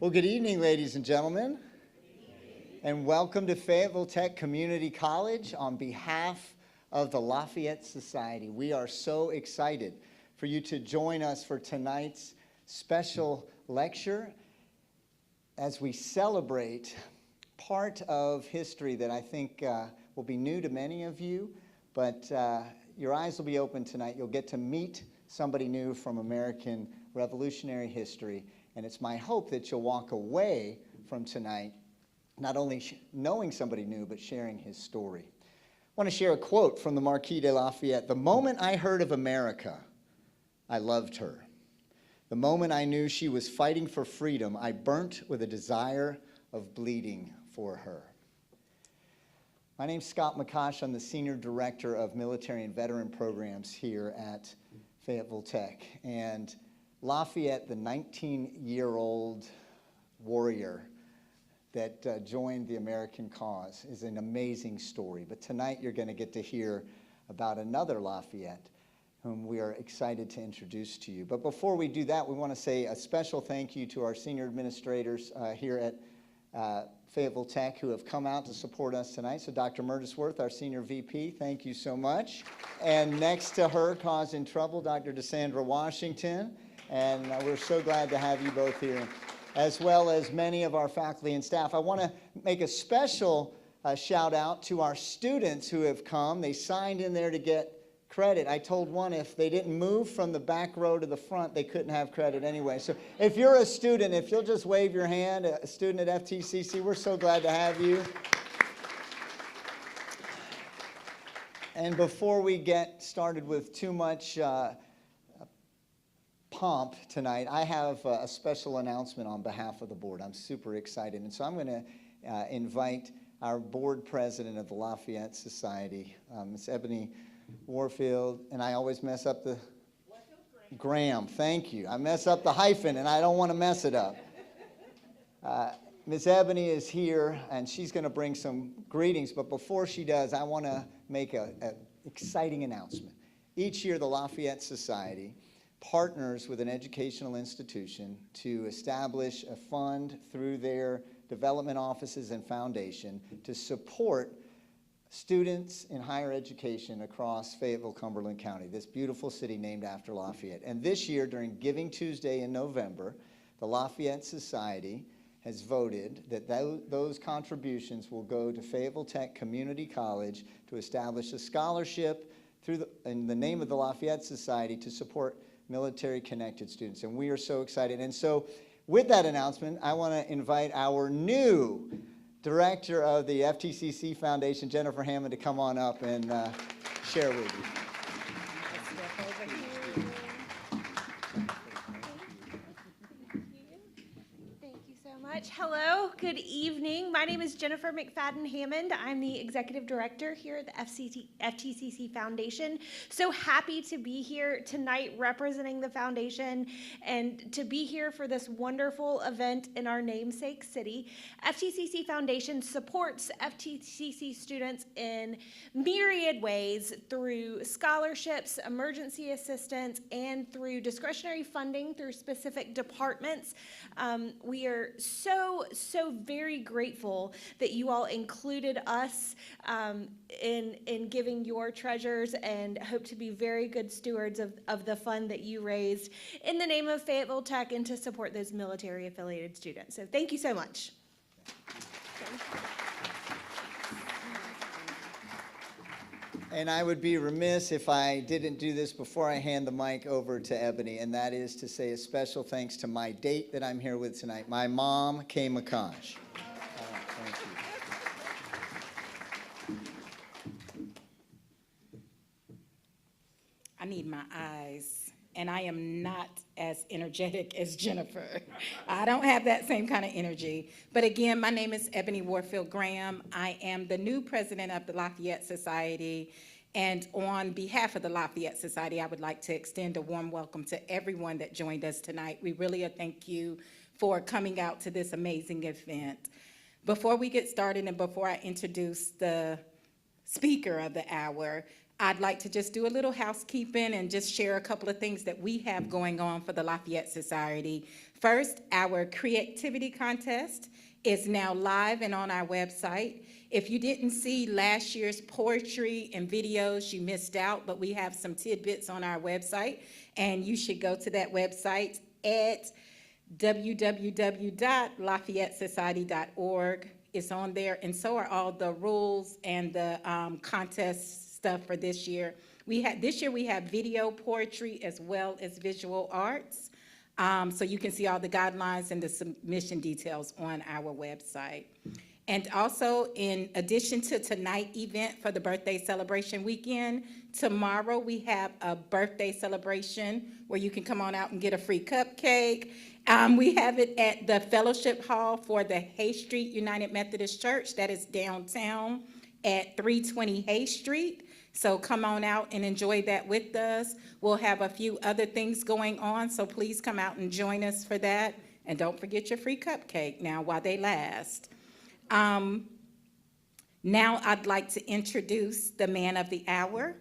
Well, good evening, ladies and gentlemen, and welcome to Fayetteville Tech Community College on behalf of the Lafayette Society. We are so excited for you to join us for tonight's special lecture as we celebrate part of history that I think will be new to many of you, but your eyes will be open tonight. You'll get to meet somebody new from American Revolutionary history. And it's my hope that you'll walk away from tonight not only knowing somebody new, but sharing his story. I want to share a quote from the Marquis de Lafayette. "The moment I heard of America, I loved her. The moment I knew she was fighting for freedom, I burnt with a desire of bleeding for her." My name's Scott McCosh. I'm the Senior Director of Military and Veteran Programs here at Fayetteville Tech. And Lafayette, the 19-year-old warrior that joined the American cause, is an amazing story. But tonight you're going to get to hear about another Lafayette whom we are excited to introduce to you. But before we do that, we want to say a special thank you to our senior administrators here at Fayetteville Tech who have come out to support us tonight. So Dr. Murdisworth, our senior VP, thank you so much. And next to her, causing trouble, Dr. DeSandra Washington. And we're so glad to have you both here, as well as many of our faculty and staff. I want to make a special shout out to our students who have come. They signed in there to get credit. I told one if they didn't move from the back row to the front, they couldn't have credit anyway. So if you're a student, if you'll just wave your hand, a student at FTCC, we're so glad to have you. And before we get started with too much pomp tonight, I have a special announcement on behalf of the board. I'm super excited. And so I'm going to invite our board president of the Lafayette Society, Ms. Ebony Warfield, and I always mess up the Graham. Thank you. I mess up the hyphen, and I don't want to mess it up. Ms. Ebony is here, and she's going to bring some greetings. But before she does, I want to make an exciting announcement. Each year, the Lafayette Society partners with an educational institution to establish a fund through their development offices and foundation to support students in higher education across Fayetteville, Cumberland County, this beautiful city named after Lafayette. And this year, during Giving Tuesday in November, the Lafayette Society has voted that those contributions will go to Fayetteville Tech Community College to establish a scholarship in the name of the Lafayette Society to support military-connected students. And we are so excited. And so with that announcement, I want to invite our new director of the FTCC Foundation, Jennifer Hammond, to come on up and share with you. Hello, good evening. My name is Jennifer McFadden Hammond. I'm the executive director here at the FTCC Foundation. So happy to be here tonight representing the foundation and to be here for this wonderful event in our namesake city. FTCC Foundation supports FTCC students in myriad ways through scholarships, emergency assistance, and through discretionary funding through specific departments. We are so very grateful that you all included us in giving your treasures, and hope to be very good stewards of the fund that you raised in the name of Fayetteville Tech and to support those military affiliated students. So thank you so much. And I would be remiss if I didn't do this before I hand the mic over to Ebony, and that is to say a special thanks to my date that I'm here with tonight, my mom, Kay McCosh. Thank you. I need my eyes, and I am not as energetic as Jennifer. I don't have that same kind of energy. But again, my name is Ebony Warfield Graham. I am the new president of the Lafayette Society. And on behalf of the Lafayette Society, I would like to extend a warm welcome to everyone that joined us tonight. We really thank you for coming out to this amazing event. Before we get started and before I introduce the speaker of the hour, I'd like to just do a little housekeeping and just share a couple of things that we have going on for the Lafayette Society. First, our creativity contest is now live and on our website. If you didn't see last year's poetry and videos, you missed out, but we have some tidbits on our website, and you should go to that website at www.lafayettesociety.org. It's on there, and so are all the rules and the contest stuff for this year. This year we have video poetry as well as visual arts. So you can see all the guidelines and the submission details on our website. And also, in addition to tonight's event for the birthday celebration weekend, tomorrow we have a birthday celebration where you can come on out and get a free cupcake. We have it at the Fellowship Hall for the Hay Street United Methodist Church. That is downtown at 320 Hay Street. So come on out and enjoy that with us. We'll have a few other things going on, so please come out and join us for that. And don't forget your free cupcake now while they last. Now I'd like to introduce the man of the hour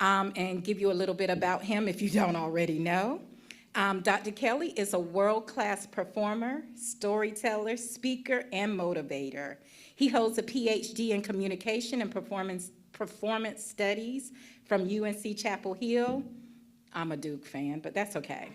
and give you a little bit about him if you don't already know. Dr. Kelly is a world-class performer, storyteller, speaker, and motivator. He holds a PhD in communication and performance studies from UNC Chapel Hill. I'm a Duke fan, but that's okay.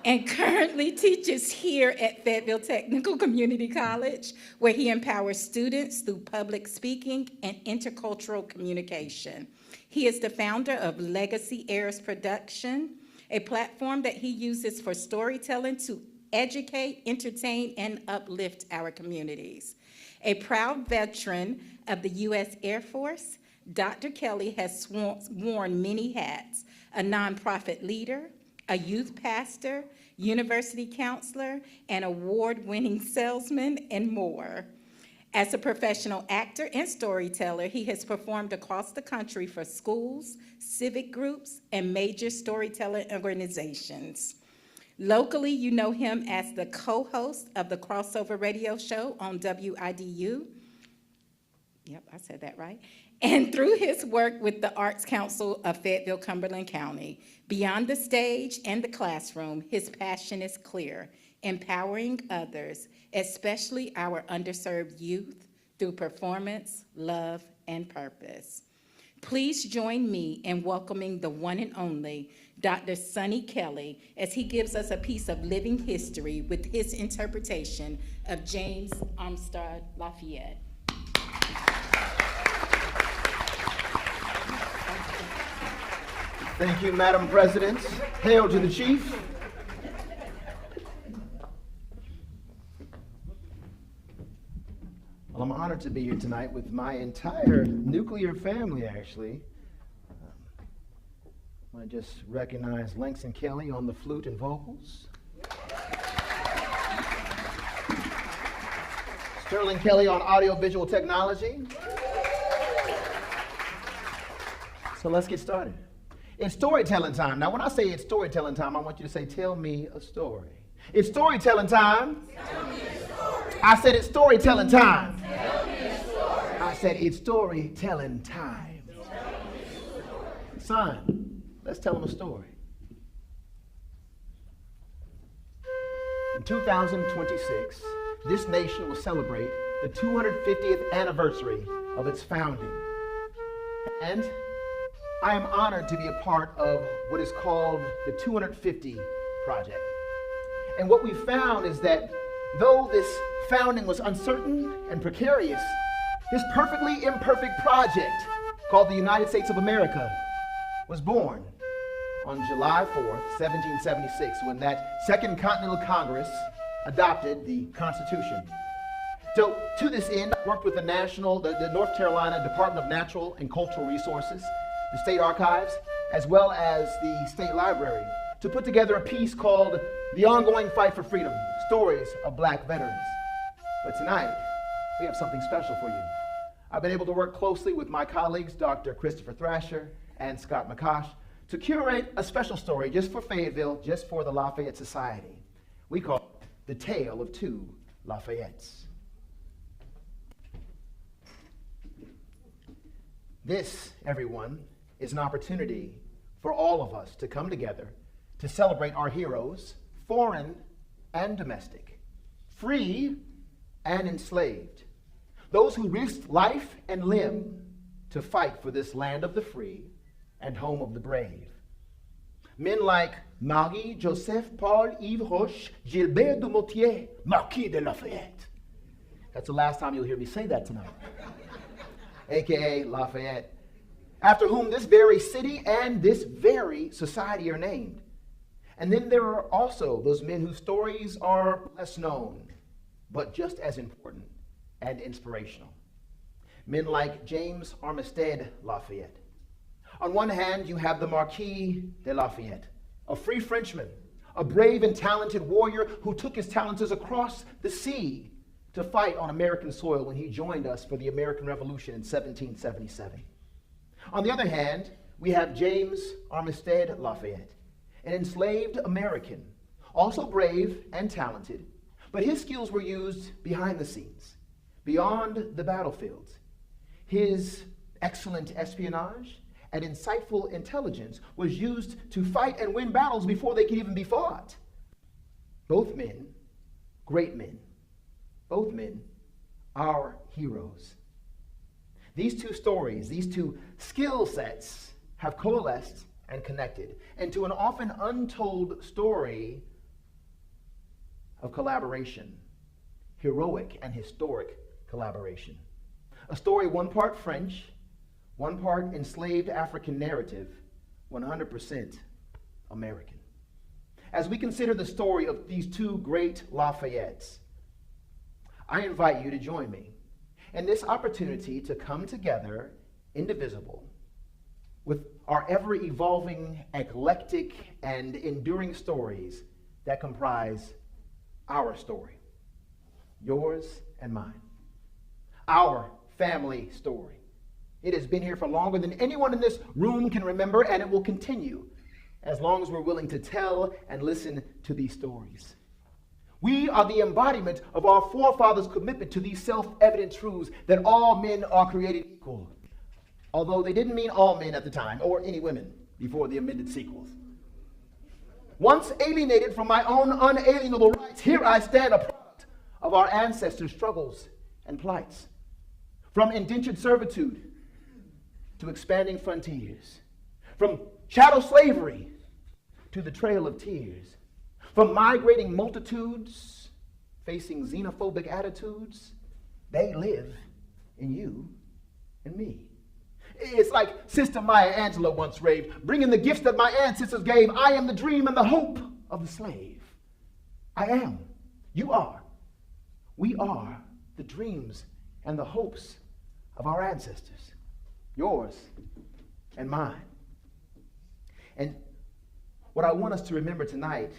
And currently teaches here at Fayetteville Technical Community College, where he empowers students through public speaking and intercultural communication. He is the founder of Legacy Heirs Production, a platform that he uses for storytelling to educate, entertain, and uplift our communities. A proud veteran of the U.S. Air Force, Dr. Kelly has worn many hats: a nonprofit leader, a youth pastor, university counselor, an award-winning salesman, and more. As a professional actor and storyteller, he has performed across the country for schools, civic groups, and major storytelling organizations. Locally, you know him as the co-host of the crossover radio show on WIDU. Yep, I said that right. And through his work with the Arts Council of Fayetteville, Cumberland County. Beyond the stage and the classroom, his passion is clear: empowering others, especially our underserved youth, through performance, love, and purpose. Please join me in welcoming the one and only Dr. Sonny Kelly as he gives us a piece of living history with his interpretation of James Armistead Lafayette. Thank you, Madam President. Hail to the Chief. Well, I'm honored to be here tonight with my entire nuclear family, actually. I want to just recognize Langston Kelly on the flute and vocals. Sterling Kelly on audio-visual technology. So let's get started. It's storytelling time. Now, when I say it's storytelling time, I want you to say, tell me a story. It's storytelling time. Tell me a story. I said it's storytelling time. Tell me a story. I said it's storytelling time. Tell me a story. Son, let's tell them a story. In 2026, this nation will celebrate the 250th anniversary of its founding. And I am honored to be a part of what is called the 250 Project. And what we found is that though this founding was uncertain and precarious, this perfectly imperfect project called the United States of America was born on July 4th, 1776, when that Second Continental Congress adopted the Constitution. So to this end, I worked with the North Carolina Department of Natural and Cultural Resources, the State Archives, as well as the State Library, to put together a piece called The Ongoing Fight for Freedom, Stories of Black Veterans. But tonight, we have something special for you. I've been able to work closely with my colleagues, Dr. Christopher Thrasher and Scott McCosh, to curate a special story just for Fayetteville, just for the Lafayette Society. We call it The Tale of Two Lafayettes. This, everyone, is an opportunity for all of us to come together to celebrate our heroes, foreign and domestic, free and enslaved, those who risked life and limb to fight for this land of the free and home of the brave. Men like Marie, Joseph, Paul, Yves Roche, Gilbert du Motier, Marquis de Lafayette. That's the last time you'll hear me say that tonight. AKA Lafayette, after whom this very city and this very society are named. And then there are also those men whose stories are less known, but just as important and inspirational. Men like James Armistead Lafayette. On one hand, you have the Marquis de Lafayette, a free Frenchman, a brave and talented warrior who took his talents across the sea to fight on American soil when he joined us for the American Revolution in 1777. On the other hand, we have James Armistead Lafayette, an enslaved American, also brave and talented, but his skills were used behind the scenes, beyond the battlefields. His excellent espionage and insightful intelligence was used to fight and win battles before they could even be fought. Both men, great men, both men, our heroes. These two stories, these two skill sets have coalesced and connected into an often untold story of collaboration, heroic and historic collaboration. A story one part French, one part enslaved African narrative, 100% American. As we consider the story of these two great Lafayettes, I invite you to join me in this opportunity to come together indivisible with our ever-evolving, eclectic, and enduring stories that comprise our story, yours and mine, our family story. It has been here for longer than anyone in this room can remember, and it will continue as long as we're willing to tell and listen to these stories. We are the embodiment of our forefathers' commitment to these self-evident truths that all men are created equal, although they didn't mean all men at the time, or any women before the amended sequels. Once alienated from my own unalienable rights, here I stand, a product of our ancestors' struggles and plights. From indentured servitude to expanding frontiers, from chattel slavery to the Trail of Tears, from migrating multitudes facing xenophobic attitudes, they live in you and me. It's like Sister Maya Angelou once raved, bringing the gifts that my ancestors gave. I am the dream and the hope of the slave. I am. You are. We are the dreams and the hopes of our ancestors, yours and mine. And what I want us to remember tonight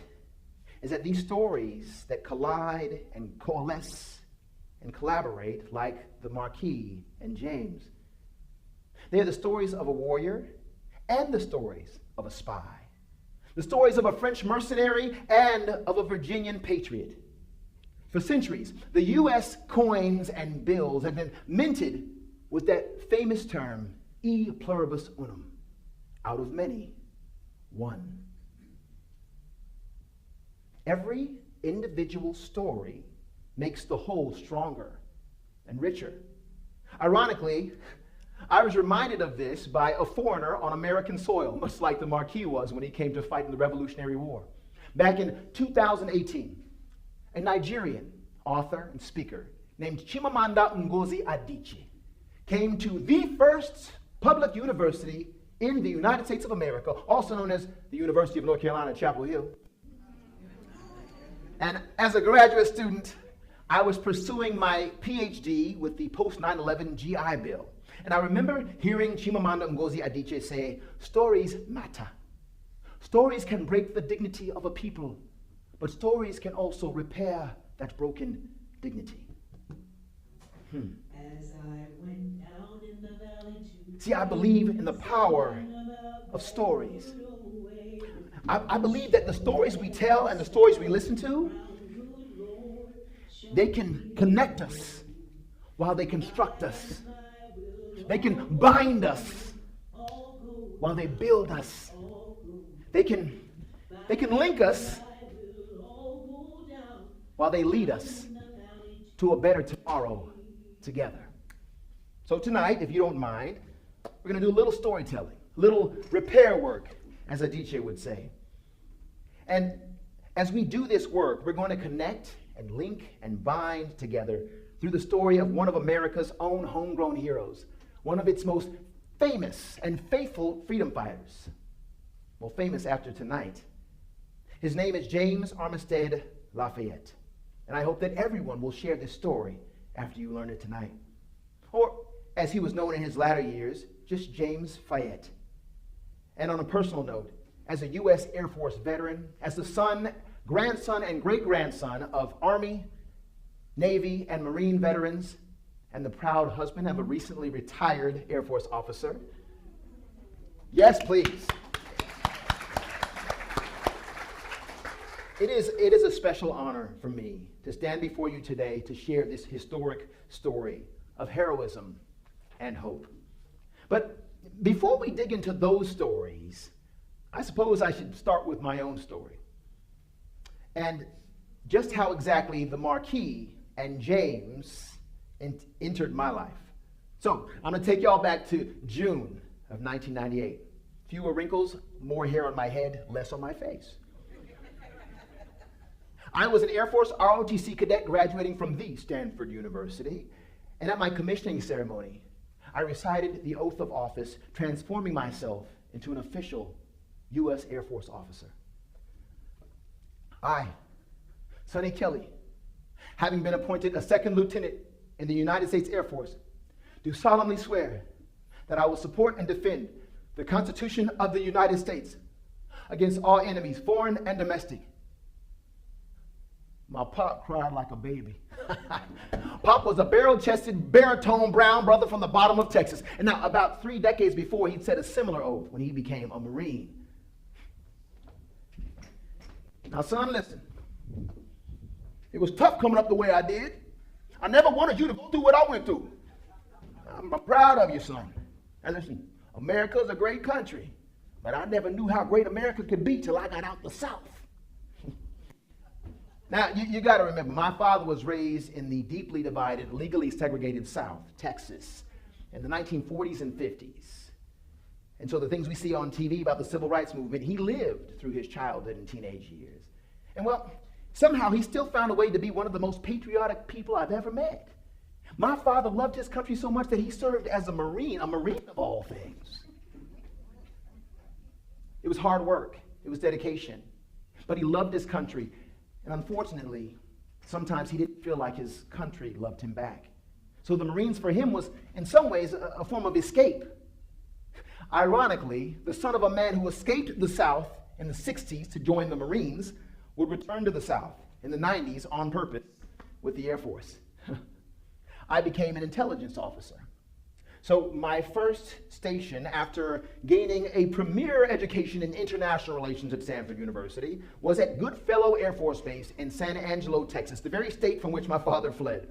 is that these stories that collide and coalesce and collaborate, like the Marquis and James, they are the stories of a warrior and the stories of a spy, the stories of a French mercenary and of a Virginian patriot. For centuries, the U.S. coins and bills have been minted with that famous term, e pluribus unum, out of many, one. Every individual story makes the whole stronger and richer. Ironically, I was reminded of this by a foreigner on American soil, much like the Marquis was when he came to fight in the Revolutionary War. Back in 2018, a Nigerian author and speaker named Chimamanda Ngozi Adichie came to the first public university in the United States of America, also known as the University of North Carolina, Chapel Hill. And as a graduate student, I was pursuing my PhD with the post 9/11 GI Bill. And I remember hearing Chimamanda Ngozi Adichie say, stories matter. Stories can break the dignity of a people, but stories can also repair that broken dignity. As I went down in the valley to See, I believe in the power of stories. I believe that the stories we tell and the stories we listen to, they can connect us while they construct us. They can bind us while they build us. They can link us while they lead us to a better tomorrow together. So tonight, if you don't mind, we're going to do a little storytelling, little repair work, as a DJ would say. And as we do this work, we're going to connect and link and bind together through the story of one of America's own homegrown heroes, one of its most famous and faithful freedom fighters. Well, famous after tonight. His name is James Armistead Lafayette. And I hope that everyone will share this story after you learn it tonight. Or, as he was known in his latter years, just James Fayette. And on a personal note, as a U.S. Air Force veteran, as the son, grandson, and great-grandson of Army, Navy, and Marine veterans, and the proud husband of a recently retired Air Force officer. Yes, please. It is a special honor for me to stand before you today to share this historic story of heroism and hope. But before we dig into those stories, I suppose I should start with my own story. And just how exactly the Marquis and James entered my life. So I'm going to take y'all back to June of 1998. Fewer wrinkles, more hair on my head, less on my face. I was an Air Force ROTC cadet graduating from the Stanford University, and at my commissioning ceremony, I recited the oath of office, transforming myself into an official U.S. Air Force officer. I, Sonny Kelly, having been appointed a second lieutenant in the United States Air Force, do solemnly swear that I will support and defend the Constitution of the United States against all enemies, foreign and domestic. My pop cried like a baby. Pop was a barrel-chested, baritone brown brother from the bottom of Texas. And now, about 3 decades before, he'd said a similar oath when he became a Marine. Now, son, listen. It was tough coming up the way I did. I never wanted you to go through what I went through. I'm proud of you, son. And listen, America's a great country, but I never knew how great America could be till I got out the South. Now, you got to remember, my father was raised in the deeply divided, legally segregated South, Texas, in the 1940s and 50s. And so the things we see on TV about the civil rights movement, he lived through his childhood and teenage years. And well, somehow he still found a way to be one of the most patriotic people I've ever met. My father loved his country so much that he served as a Marine of all things. It was hard work. It was dedication. But he loved his country. And unfortunately, sometimes he didn't feel like his country loved him back. So the Marines for him was, in some ways, a form of escape. Ironically, the son of a man who escaped the South in the 60s to join the Marines would return to the South in the 90s on purpose with the Air Force. I became an intelligence officer. So my first station after gaining a premier education in international relations at Stanford University was at Goodfellow Air Force Base in San Angelo, Texas, the very state from which my father fled.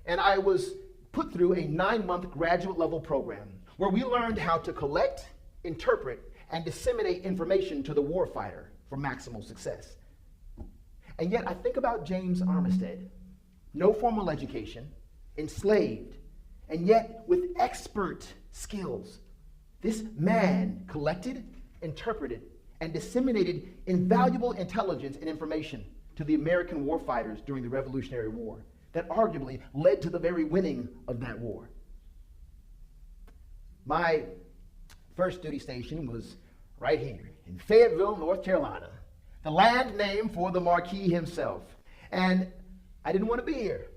And I was put through a 9-month graduate level program where we learned how to collect, interpret, and disseminate information to the warfighter for maximal success. And yet I think about James Armistead, no formal education, enslaved, and yet with expert skills. This man collected, interpreted, and disseminated invaluable intelligence and information to the American warfighters during the Revolutionary War that arguably led to the very winning of that war. My first duty station was right here in Fayetteville, North Carolina, the land name for the Marquis himself. And I didn't want to be here.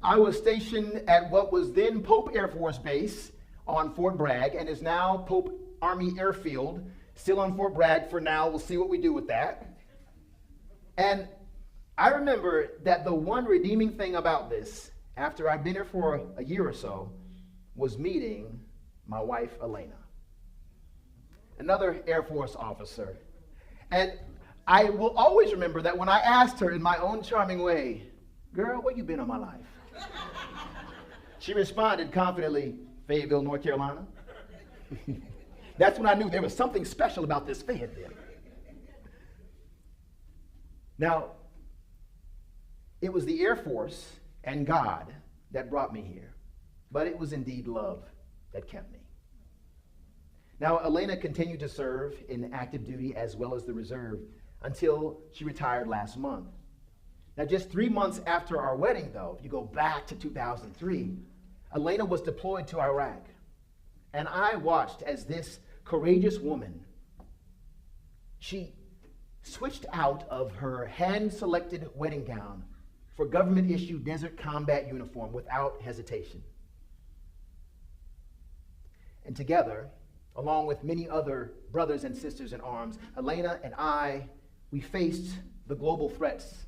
I was stationed at what was then Pope Air Force Base on Fort Bragg and is now Pope Army Airfield, still on Fort Bragg for now. We'll see what we do with that. And I remember that the one redeeming thing about this, after I'd been here for a year or so, was meeting my wife, Elena, another Air Force officer. And I will always remember that when I asked her in my own charming way, "Girl, where you been all my life?" She responded confidently, "Fayetteville, North Carolina." That's when I knew there was something special about this Fayetteville. Now, it was the Air Force and God that brought me here, but it was indeed love that kept me. Now, Elena continued to serve in active duty as well as the reserve until she retired last month. Now, just 3 months after our wedding, though, if you go back to 2003, Elena was deployed to Iraq. And I watched as this courageous woman, she switched out of her hand-selected wedding gown for government-issued desert combat uniform without hesitation. And together, along with many other brothers and sisters in arms, Elena and I, we faced the global threats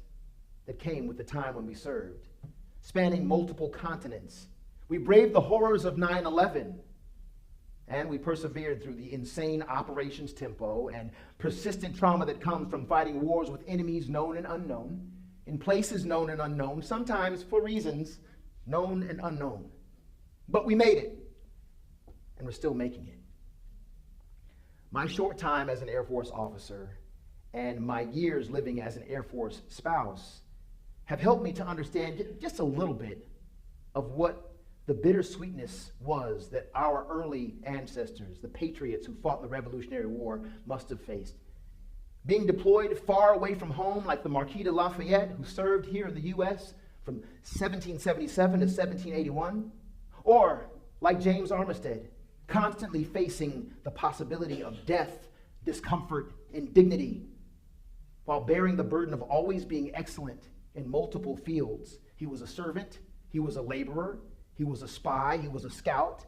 that came with the time when we served, spanning multiple continents. We braved the horrors of 9/11, and we persevered through the insane operations tempo and persistent trauma that comes from fighting wars with enemies known and unknown, in places known and unknown, sometimes for reasons known and unknown. But we made it, and we're still making it. My short time as an Air Force officer and my years living as an Air Force spouse have helped me to understand just a little bit of what the bittersweetness was that our early ancestors, the patriots who fought in the Revolutionary War, must have faced. Being deployed far away from home, like the Marquis de Lafayette, who served here in the U.S. from 1777 to 1781, or like James Armistead, constantly facing the possibility of death, discomfort, indignity, while bearing the burden of always being excellent in multiple fields. He was a servant, he was a laborer, he was a spy, he was a scout,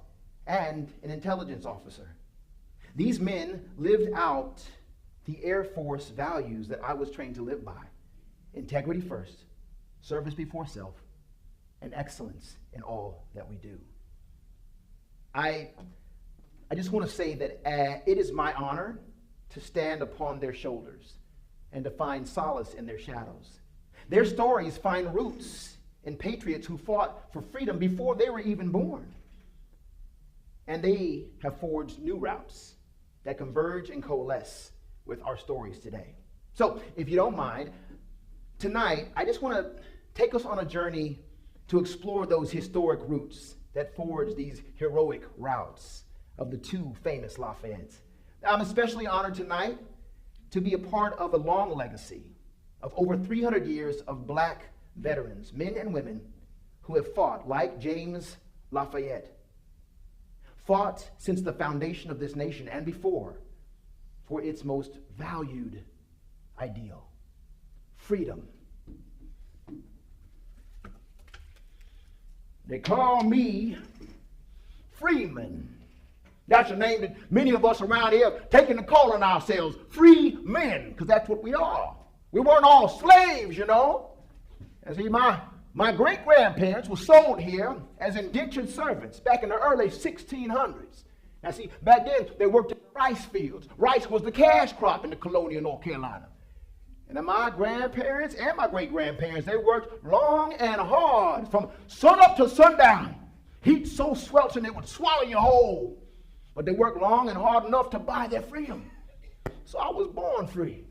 and an intelligence officer. These men lived out the Air Force values that I was trained to live by: integrity first, service before self, and excellence in all that we do. I just want to say that it is my honor to stand upon their shoulders and to find solace in their shadows. Their stories find roots in patriots who fought for freedom before they were even born. And they have forged new routes that converge and coalesce with our stories today. So, if you don't mind, tonight I just want to take us on a journey to explore those historic roots that forge these heroic routes of the two famous Lafayettes. I'm especially honored tonight to be a part of a long legacy of over 300 years of black veterans, men and women, who have fought, like James Lafayette, fought since the foundation of this nation and before for its most valued ideal: freedom. They call me Freeman. That's a name that many of us around here have taken to calling ourselves free men, because that's what we are. We weren't all slaves, you know. And see, my great-grandparents were sold here as indentured servants back in the early 1600s. Now see, back then they worked in rice fields. Rice was the cash crop in the colonial North Carolina. And then my grandparents and my great-grandparents, they worked long and hard from sun up to sundown. Heat so sweltering it would swallow you whole. But they worked long and hard enough to buy their freedom. So I was born free.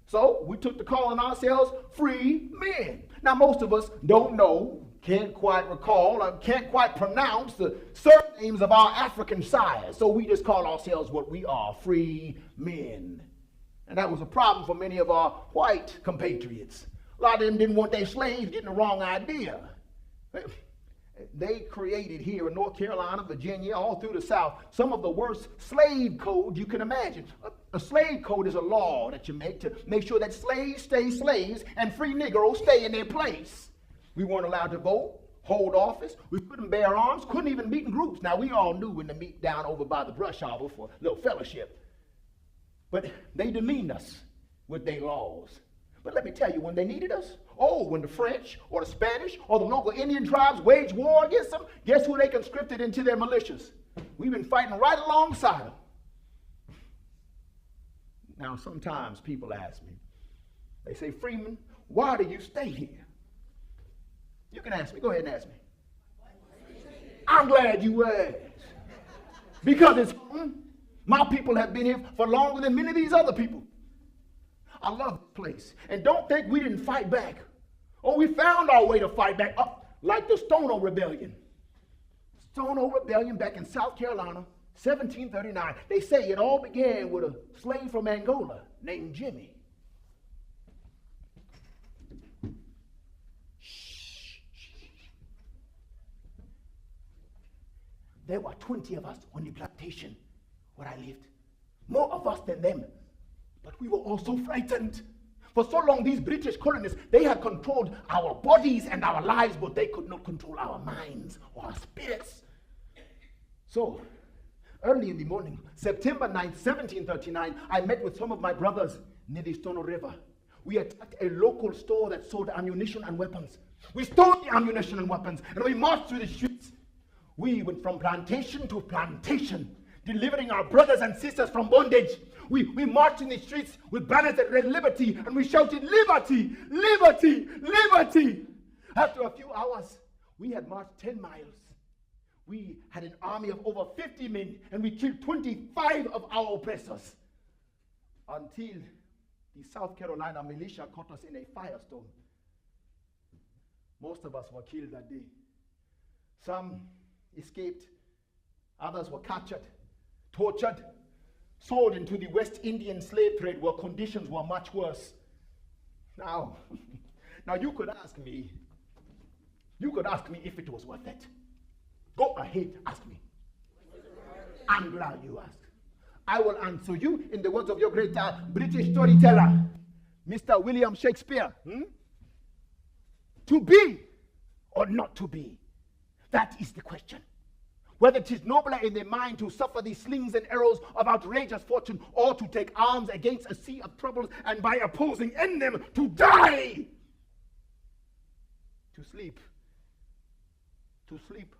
So we took to calling ourselves free men. Now most of us don't know, can't quite recall, or can't quite pronounce the surnames of our African sires. So we just call ourselves what we are, free men. And that was a problem for many of our white compatriots. A lot of them didn't want their slaves getting the wrong idea. They created here in North Carolina, Virginia, all through the South, some of the worst slave codes you can imagine. A slave code is a law that you make to make sure that slaves stay slaves and free Negroes stay in their place. We weren't allowed to vote, hold office. We couldn't bear arms, couldn't even meet in groups. Now, we all knew when to meet down over by the brush arbor for a little fellowship. But they demeaned us with their laws. But let me tell you, when they needed us, when the French or the Spanish or the local Indian tribes waged war against them, guess who they conscripted into their militias? We've been fighting right alongside them. Now, sometimes people ask me, they say, Freeman, why do you stay here? You can ask me. Go ahead and ask me. I'm glad you asked. Because it's home. My people have been here for longer than many of these other people. I love this place. And don't think we didn't fight back. Oh, we found our way to fight back, like the Stono Rebellion. Stono Rebellion back in South Carolina, 1739. They say it all began with a slave from Angola named Jimmy. There were 20 of us on the plantation where I lived. More of us than them. But we were also frightened. For so long, these British colonists, they had controlled our bodies and our lives, but they could not control our minds or our spirits. So, early in the morning, September 9th, 1739, I met with some of my brothers near the Stono River. We attacked a local store that sold ammunition and weapons. We stole the ammunition and weapons, and we marched through the streets. We went from plantation to plantation, delivering our brothers and sisters from bondage. We marched in the streets with banners that read liberty, and we shouted, liberty, liberty, liberty. After a few hours, we had marched 10 miles. We had an army of over 50 men, and we killed 25 of our oppressors. Until the South Carolina militia caught us in a firestorm. Most of us were killed that day. Some escaped. Others were captured, tortured, sold into the West Indian slave trade where conditions were much worse. Now you could ask me if it was worth it. Go ahead, ask me. I'm glad you asked. I will answer you in the words of your great British storyteller, Mr. William Shakespeare. To be or not to be? That is the question. Whether it is nobler in their mind to suffer the slings and arrows of outrageous fortune, or to take arms against a sea of troubles and by opposing in them to die. To sleep,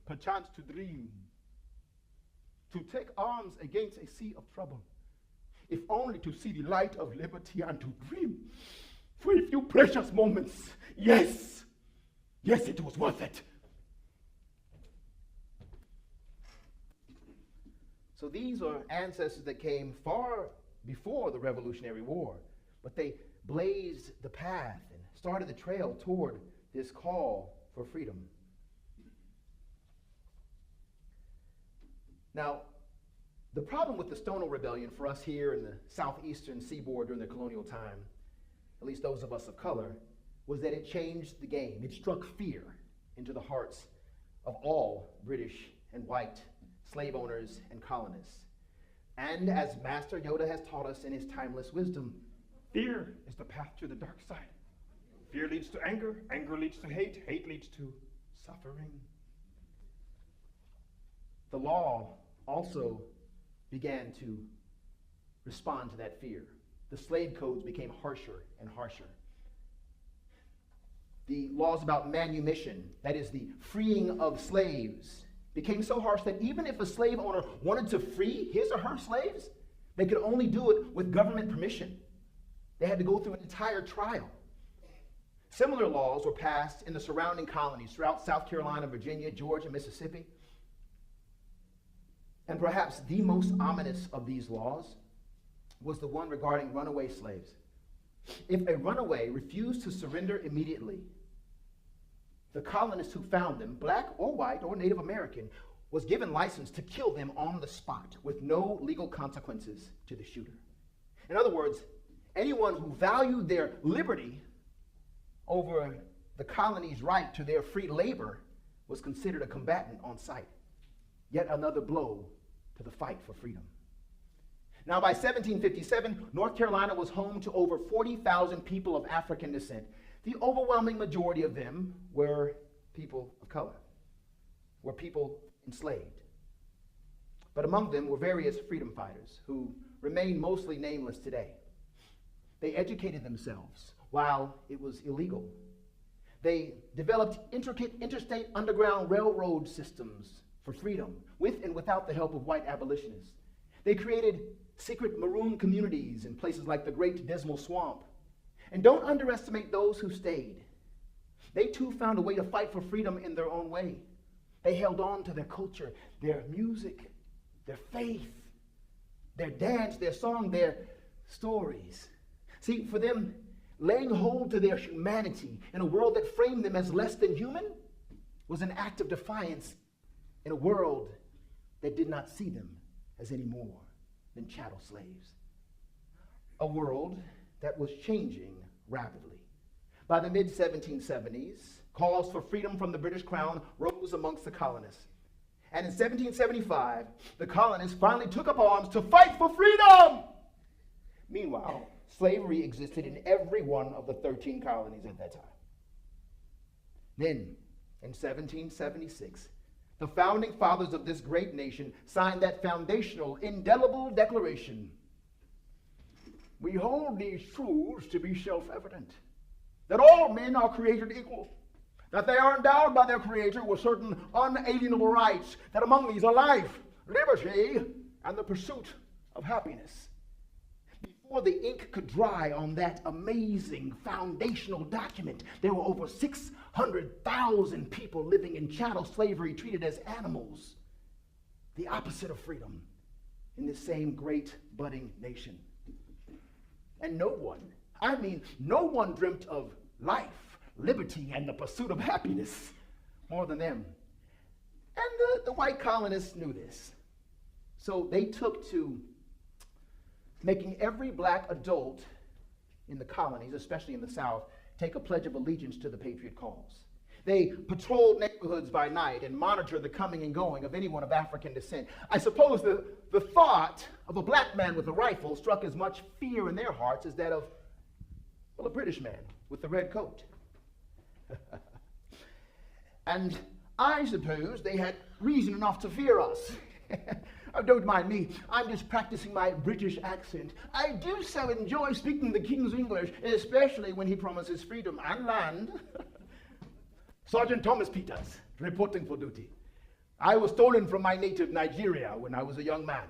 perchance to dream. To take arms against a sea of trouble, if only to see the light of liberty and to dream for a few precious moments. Yes, it was worth it. So these are ancestors that came far before the Revolutionary War, but they blazed the path and started the trail toward this call for freedom. Now, the problem with the Stono Rebellion for us here in the southeastern seaboard during the colonial time, at least those of us of color, was that it changed the game. It struck fear into the hearts of all British and white slave owners and colonists. And as Master Yoda has taught us in his timeless wisdom, fear is the path to the dark side. Fear leads to anger, anger leads to hate, hate leads to suffering. The law also began to respond to that fear. The slave codes became harsher and harsher. The laws about manumission, that is the freeing of slaves, became so harsh that even if a slave owner wanted to free his or her slaves, they could only do it with government permission. They had to go through an entire trial. Similar laws were passed in the surrounding colonies throughout South Carolina, Virginia, Georgia, Mississippi. And perhaps the most ominous of these laws was the one regarding runaway slaves. If a runaway refused to surrender immediately, the colonists who found them, black or white or Native American, was given license to kill them on the spot with no legal consequences to the shooter. In other words, anyone who valued their liberty over the colony's right to their free labor was considered a combatant on sight. Yet another blow to the fight for freedom. Now, by 1757, North Carolina was home to over 40,000 people of African descent. The overwhelming majority of them were people of color, were people enslaved. But among them were various freedom fighters who remain mostly nameless today. They educated themselves while it was illegal. They developed intricate interstate underground railroad systems for freedom, with and without the help of white abolitionists. They created secret maroon communities in places like the Great Dismal Swamp. And don't underestimate those who stayed. They too found a way to fight for freedom in their own way. They held on to their culture, their music, their faith, their dance, their song, their stories. See, for them, laying hold to their humanity in a world that framed them as less than human was an act of defiance in a world that did not see them as any more than chattel slaves. A world that was changing rapidly. By the mid-1770s, calls for freedom from the British Crown rose amongst the colonists. And in 1775, the colonists finally took up arms to fight for freedom. Meanwhile, slavery existed in every one of the 13 colonies at that time. Then, in 1776, the founding fathers of this great nation signed that foundational, indelible declaration. We hold these truths to be self-evident, that all men are created equal, that they are endowed by their Creator with certain unalienable rights, that among these are life, liberty, and the pursuit of happiness. Before the ink could dry on that amazing foundational document, there were over 600,000 people living in chattel slavery, treated as animals, the opposite of freedom, in this same great budding nation. And no one dreamt of life, liberty, and the pursuit of happiness more than them. And the white colonists knew this. So they took to making every black adult in the colonies, especially in the South, take a pledge of allegiance to the patriot cause. They patrolled neighborhoods by night and monitored the coming and going of anyone of African descent. I suppose the thought of a black man with a rifle struck as much fear in their hearts as that of, well, a British man with the red coat. And I suppose they had reason enough to fear us. Oh, don't mind me. I'm just practicing my British accent. I do so enjoy speaking the King's English, especially when he promises freedom and land. Sergeant Thomas Peters, reporting for duty. I was stolen from my native Nigeria when I was a young man,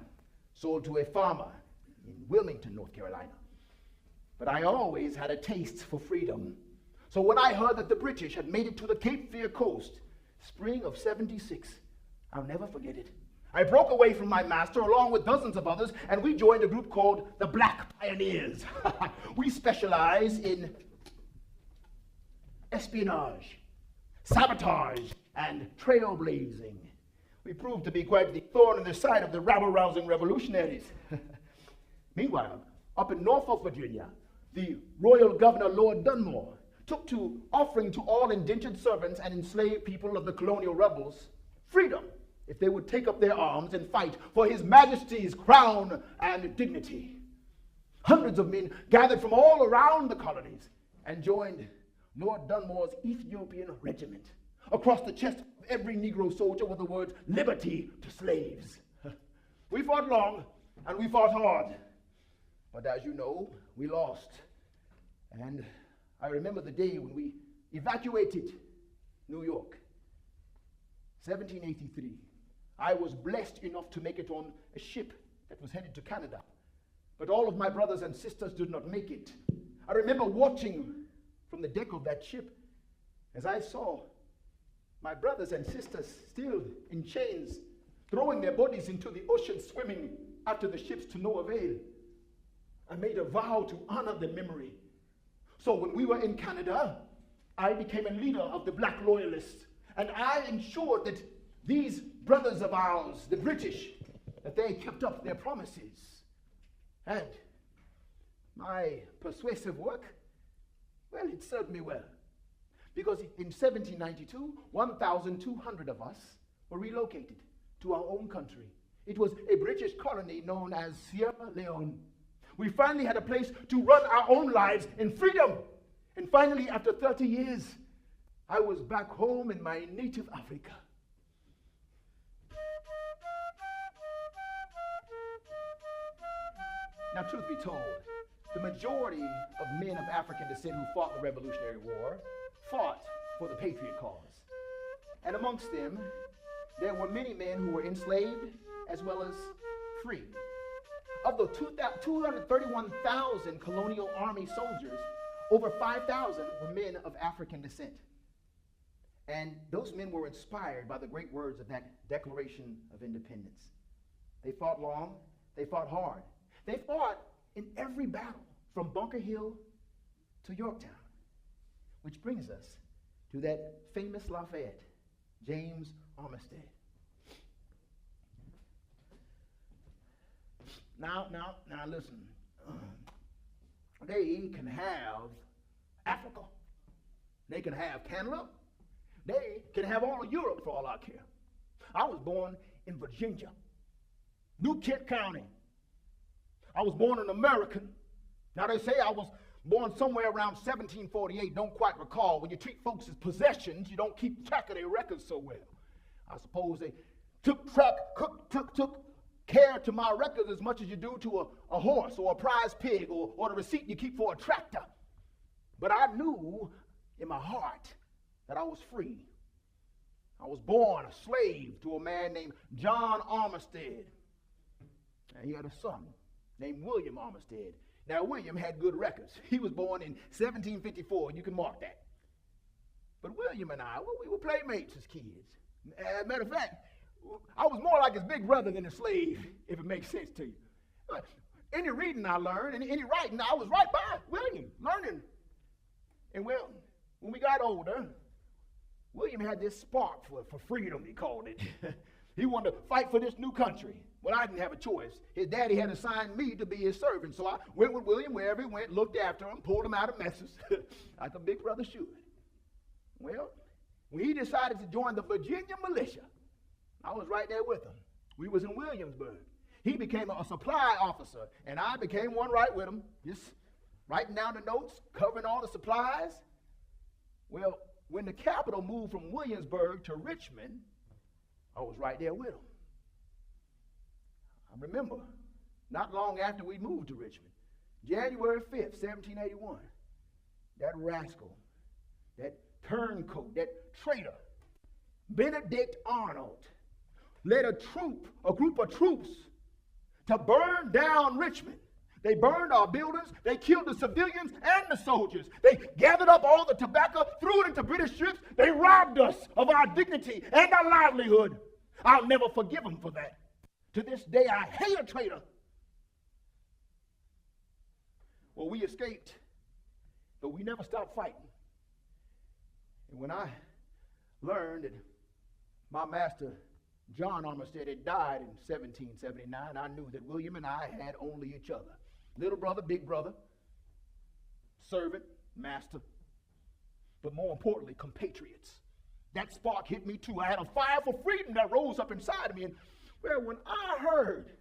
sold to a farmer in Wilmington, North Carolina. But I always had a taste for freedom. So when I heard that the British had made it to the Cape Fear coast, spring of '76, I'll never forget it. I broke away from my master along with dozens of others, and we joined a group called the Black Pioneers. We specialize in espionage, sabotage, and trailblazing. We proved to be quite the thorn in the side of the rabble-rousing revolutionaries. Meanwhile, up in Norfolk, Virginia, the Royal Governor Lord Dunmore took to offering to all indentured servants and enslaved people of the colonial rebels freedom if they would take up their arms and fight for His Majesty's crown and dignity. Hundreds of men gathered from all around the colonies and joined Lord Dunmore's Ethiopian regiment. Across the chest of every Negro soldier were the words, "Liberty to slaves." We fought long and we fought hard. But as you know, we lost. And I remember the day when we evacuated New York, 1783. I was blessed enough to make it on a ship that was headed to Canada. But all of my brothers and sisters did not make it. I remember watching from the deck of that ship as I saw my brothers and sisters still in chains, throwing their bodies into the ocean, swimming after the ships to no avail. I made a vow to honor their memory. So when we were in Canada, I became a leader of the Black Loyalists, and I ensured that these brothers of ours, the British, that they kept up their promises. And my persuasive work, well, it served me well. Because in 1792, 1,200 of us were relocated to our own country. It was a British colony known as Sierra Leone. We finally had a place to run our own lives in freedom. And finally, after 30 years, I was back home in my native Africa. Now, truth be told, the majority of men of African descent who fought the Revolutionary War fought for the patriot cause. And amongst them, there were many men who were enslaved as well as free. Of the 231,000 colonial army soldiers, over 5,000 were men of African descent. And those men were inspired by the great words of that Declaration of Independence. They fought long they fought hard. They fought in every battle from Bunker Hill to Yorktown, which brings us to that famous Lafayette, James Armistead. Now, listen. They can have Africa. They can have Canada. They can have all of Europe for all I care. I was born in Virginia, New Kent County. I was born an American. Now they say I was born somewhere around 1748. Don't quite recall. When you treat folks as possessions, you don't keep track of their records so well. I suppose they took care to my records as much as you do to a horse or a prize pig or the receipt you keep for a tractor. But I knew in my heart that I was free. I was born a slave to a man named John Armistead. And he had a son named William Armistead. Now, William had good records. He was born in 1754. You can mark that. But William and I, well, we were playmates as kids. As a matter of fact, I was more like his big brother than a slave, if it makes sense to you. Any reading I learned, and any writing, I was right by William, learning. And well, when we got older, William had this spark for freedom, he called it. He wanted to fight for this new country. Well, I didn't have a choice. His daddy had assigned me to be his servant, so I went with William wherever he went, looked after him, pulled him out of messes, like a big brother should. Well, when he decided to join the Virginia militia, I was right there with him. We was in Williamsburg. He became a supply officer, and I became one right with him, just writing down the notes, covering all the supplies. Well, when the capital moved from Williamsburg to Richmond, I was right there with him. I remember, not long after we moved to Richmond, January 5th, 1781, that rascal, that turncoat, that traitor, Benedict Arnold, led a group of troops to burn down Richmond. They burned our buildings, they killed the civilians and the soldiers. They gathered up all the tobacco, threw it into British ships. They robbed us of our dignity and our livelihood. I'll never forgive them for that. To this day, I hate a traitor. Well, we escaped, but we never stopped fighting. And when I learned that my master, John Armistead, had died in 1779, I knew that William and I had only each other. Little brother, big brother, servant, master, but more importantly, compatriots. That spark hit me too. I had a fire for freedom that rose up inside of me. And well, when I heard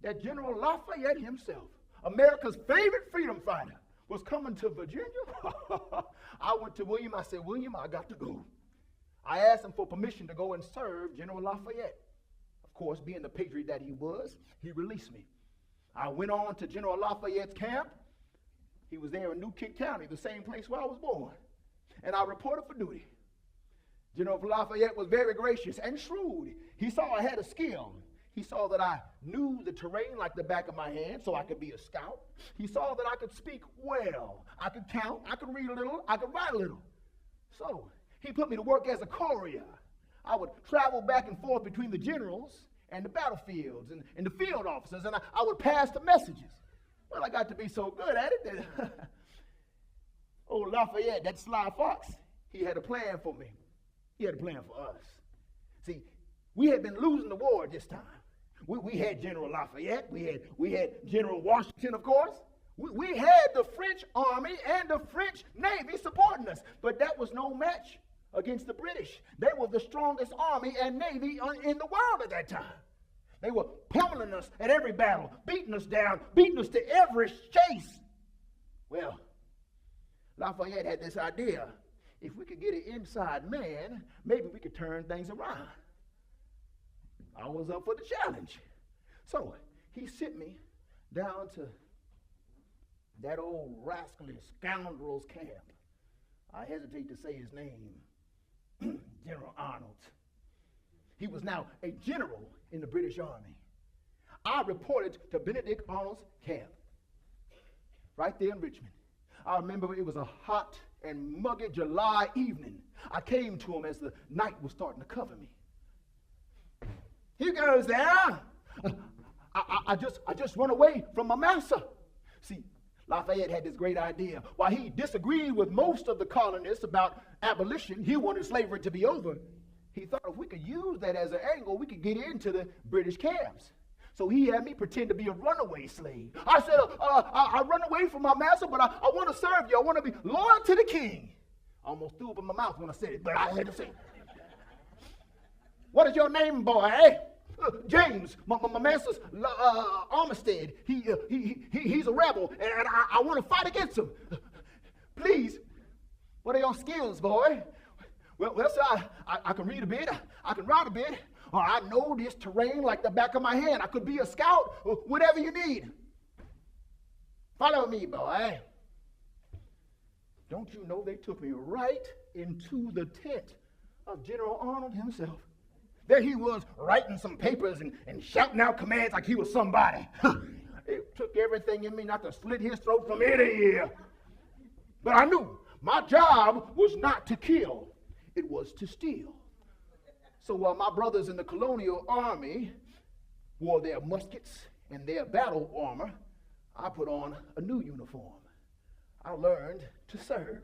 that General Lafayette himself, America's favorite freedom fighter, was coming to Virginia, I went to William. I said, William, I got to go. I asked him for permission to go and serve General Lafayette. Of course, being the patriot that he was, he released me. I went on to General Lafayette's camp. He was there in New Kent County, the same place where I was born. And I reported for duty. General Lafayette was very gracious and shrewd. He saw I had a skill. He saw that I knew the terrain like the back of my hand, so I could be a scout. He saw that I could speak well. I could count. I could read a little. I could write a little. So he put me to work as a courier. I would travel back and forth between the generals and the battlefields and the field officers, and I would pass the messages. Well, I got to be so good at it that old Lafayette, that sly fox, he had a plan for me. He had a plan for us. See, we had been losing the war this time. We had General Lafayette. We had General Washington, of course. We had the French army and the French navy supporting us, but that was no match against the British. They were the strongest army and navy in the world at that time. They were pummeling us at every battle, beating us down, beating us to every chase. Well, Lafayette had this idea. If we could get an inside man, maybe we could turn things around. I was up for the challenge. So he sent me down to that old rascally scoundrel's camp. I hesitate to say his name, General Arnold. He was now a general in the British Army. I reported to Benedict Arnold's camp right there in Richmond. I remember it was a hot and muggy July evening. I came to him as the night was starting to cover me. He goes there. I I just run away from my master. See, Lafayette had this great idea. While he disagreed with most of the colonists about abolition, he wanted slavery to be over. He thought if we could use that as an angle, we could get into the British camps. So he had me pretend to be a runaway slave. I said, I run away from my master, but I want to serve you. I want to be loyal to the king. I almost threw up in my mouth when I said it, but I had to say it. What is your name, boy? James, my master's Armistead. He's a rebel, and I want to fight against him. Please, what are your skills, boy? Well, sir, I can read a bit, I can write a bit, or I know this terrain like the back of my hand. I could be a scout, whatever you need. Follow me, boy. Don't you know they took me right into the tent of General Arnold himself? There he was writing some papers and shouting out commands like he was somebody. It took everything in me not to slit his throat from ear to ear. But I knew my job was not to kill, it was to steal. So while my brothers in the colonial army wore their muskets and their battle armor, I put on a new uniform. I learned to serve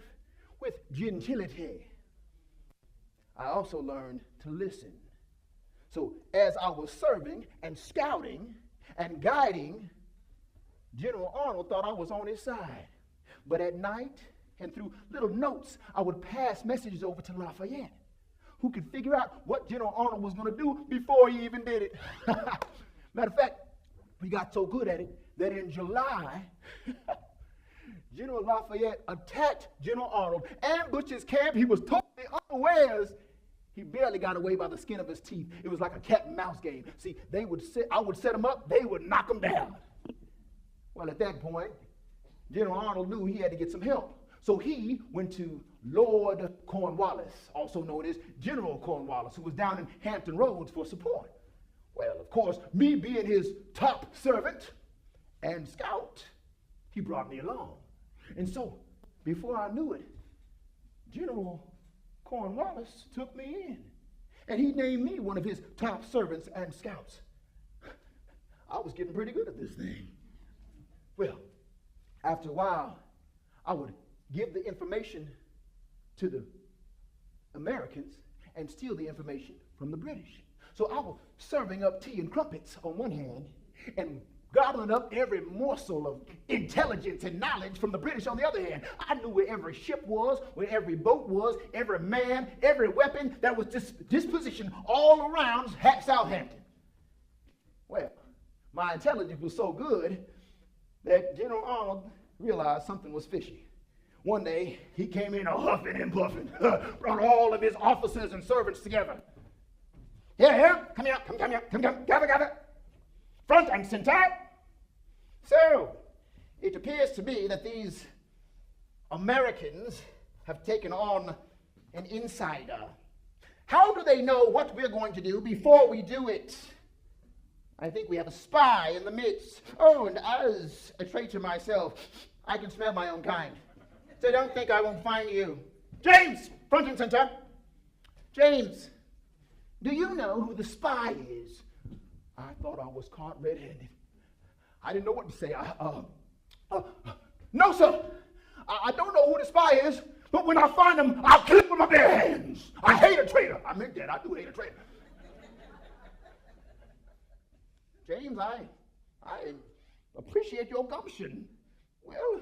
with gentility. I also learned to listen. So as I was serving and scouting and guiding, General Arnold thought I was on his side. But at night and through little notes, I would pass messages over to Lafayette, who could figure out what General Arnold was going to do before he even did it. Matter of fact, we got so good at it that in July, General Lafayette attacked General Arnold, ambushed his camp. He was totally unawares. He barely got away by the skin of his teeth. It was like a cat and mouse game. See, I would set him up, they would knock him down. Well, at that point, General Arnold knew he had to get some help. So he went to Lord Cornwallis, also known as General Cornwallis, who was down in Hampton Roads for support. Well, of course, me being his top servant and scout, he brought me along. And so, before I knew it, General Cornwallis took me in, and he named me one of his top servants and scouts. I was getting pretty good at this thing. Well, after a while, I would give the information to the Americans and steal the information from the British. So I was serving up tea and crumpets on one hand and gobbling up every morsel of intelligence and knowledge from the British on the other hand. I knew where every ship was, where every boat was, every man, every weapon that was dispositioned all around Southampton. Well, my intelligence was so good that General Arnold realized something was fishy. One day, he came in huffing and puffing, brought all of his officers and servants together. Here, come here, gather. Front and center. So, it appears to me that these Americans have taken on an insider. How do they know what we're going to do before we do it? I think we have a spy in the midst. Oh, and as a traitor myself, I can smell my own kind. So don't think I won't find you. James, front and center. James, do you know who the spy is? I thought I was caught red-handed. I didn't know what to say. No, sir. I don't know who the spy is, but when I find him, I'll kill him with my bare hands. I hate a traitor. I meant that. I do hate a traitor. James, I appreciate your gumption. Well,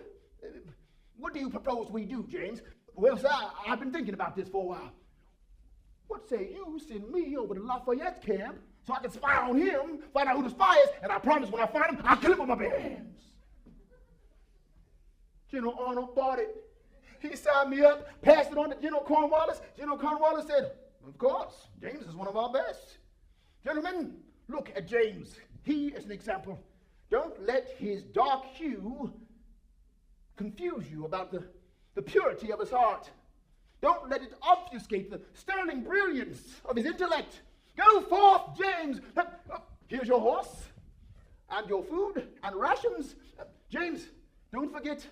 what do you propose we do, James? Well, sir, I've been thinking about this for a while. What say you send me over to Lafayette's camp so I can spy on him, find out who the spy is, and I promise when I find him, I'll kill him with my bare hands. General Arnold bought it. He signed me up, passed it on to General Cornwallis. General Cornwallis said, of course, James is one of our best. Gentlemen, look at James. He is an example. Don't let his dark hue confuse you about the purity of his heart. Don't let it obfuscate the sterling brilliance of his intellect. Go forth, James. Here's your horse and your food and rations. James, don't forget,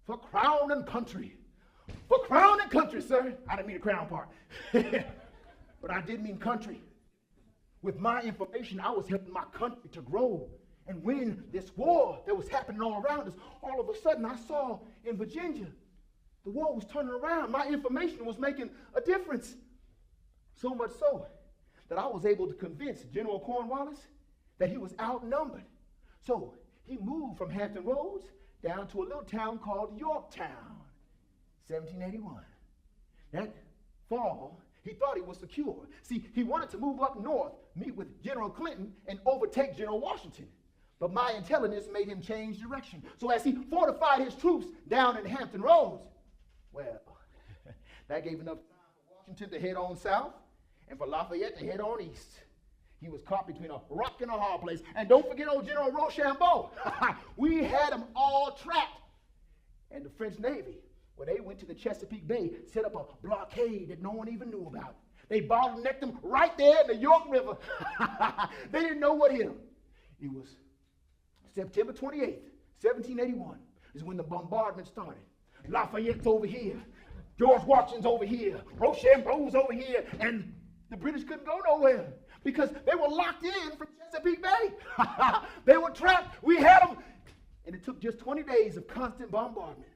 for crown and country. For crown and country, sir. I didn't mean the crown part. But I did mean country. With my information, I was helping my country to grow. And when this war that was happening all around us, all of a sudden I saw in Virginia, the war was turning around. My information was making a difference. So much so that I was able to convince General Cornwallis that he was outnumbered. So he moved from Hampton Roads down to a little town called Yorktown, 1781. That fall, he thought he was secure. See, he wanted to move up north, meet with General Clinton, and overtake General Washington. But my intelligence made him change direction. So as he fortified his troops down in Hampton Roads, well, that gave enough time for Washington to head on south and for Lafayette to head on east. He was caught between a rock and a hard place. And don't forget old General Rochambeau. We had them all trapped. And the French Navy, when they went to the Chesapeake Bay, set up a blockade that no one even knew about. They bottlenecked them right there in the York River. They didn't know what hit them. It was September 28th, 1781 is when the bombardment started. Lafayette's over here. George Washington's over here. Rochambeau's over here. And the British couldn't go nowhere because they were locked in from Chesapeake Bay. They were trapped. We had them. And it took just 20 days of constant bombardment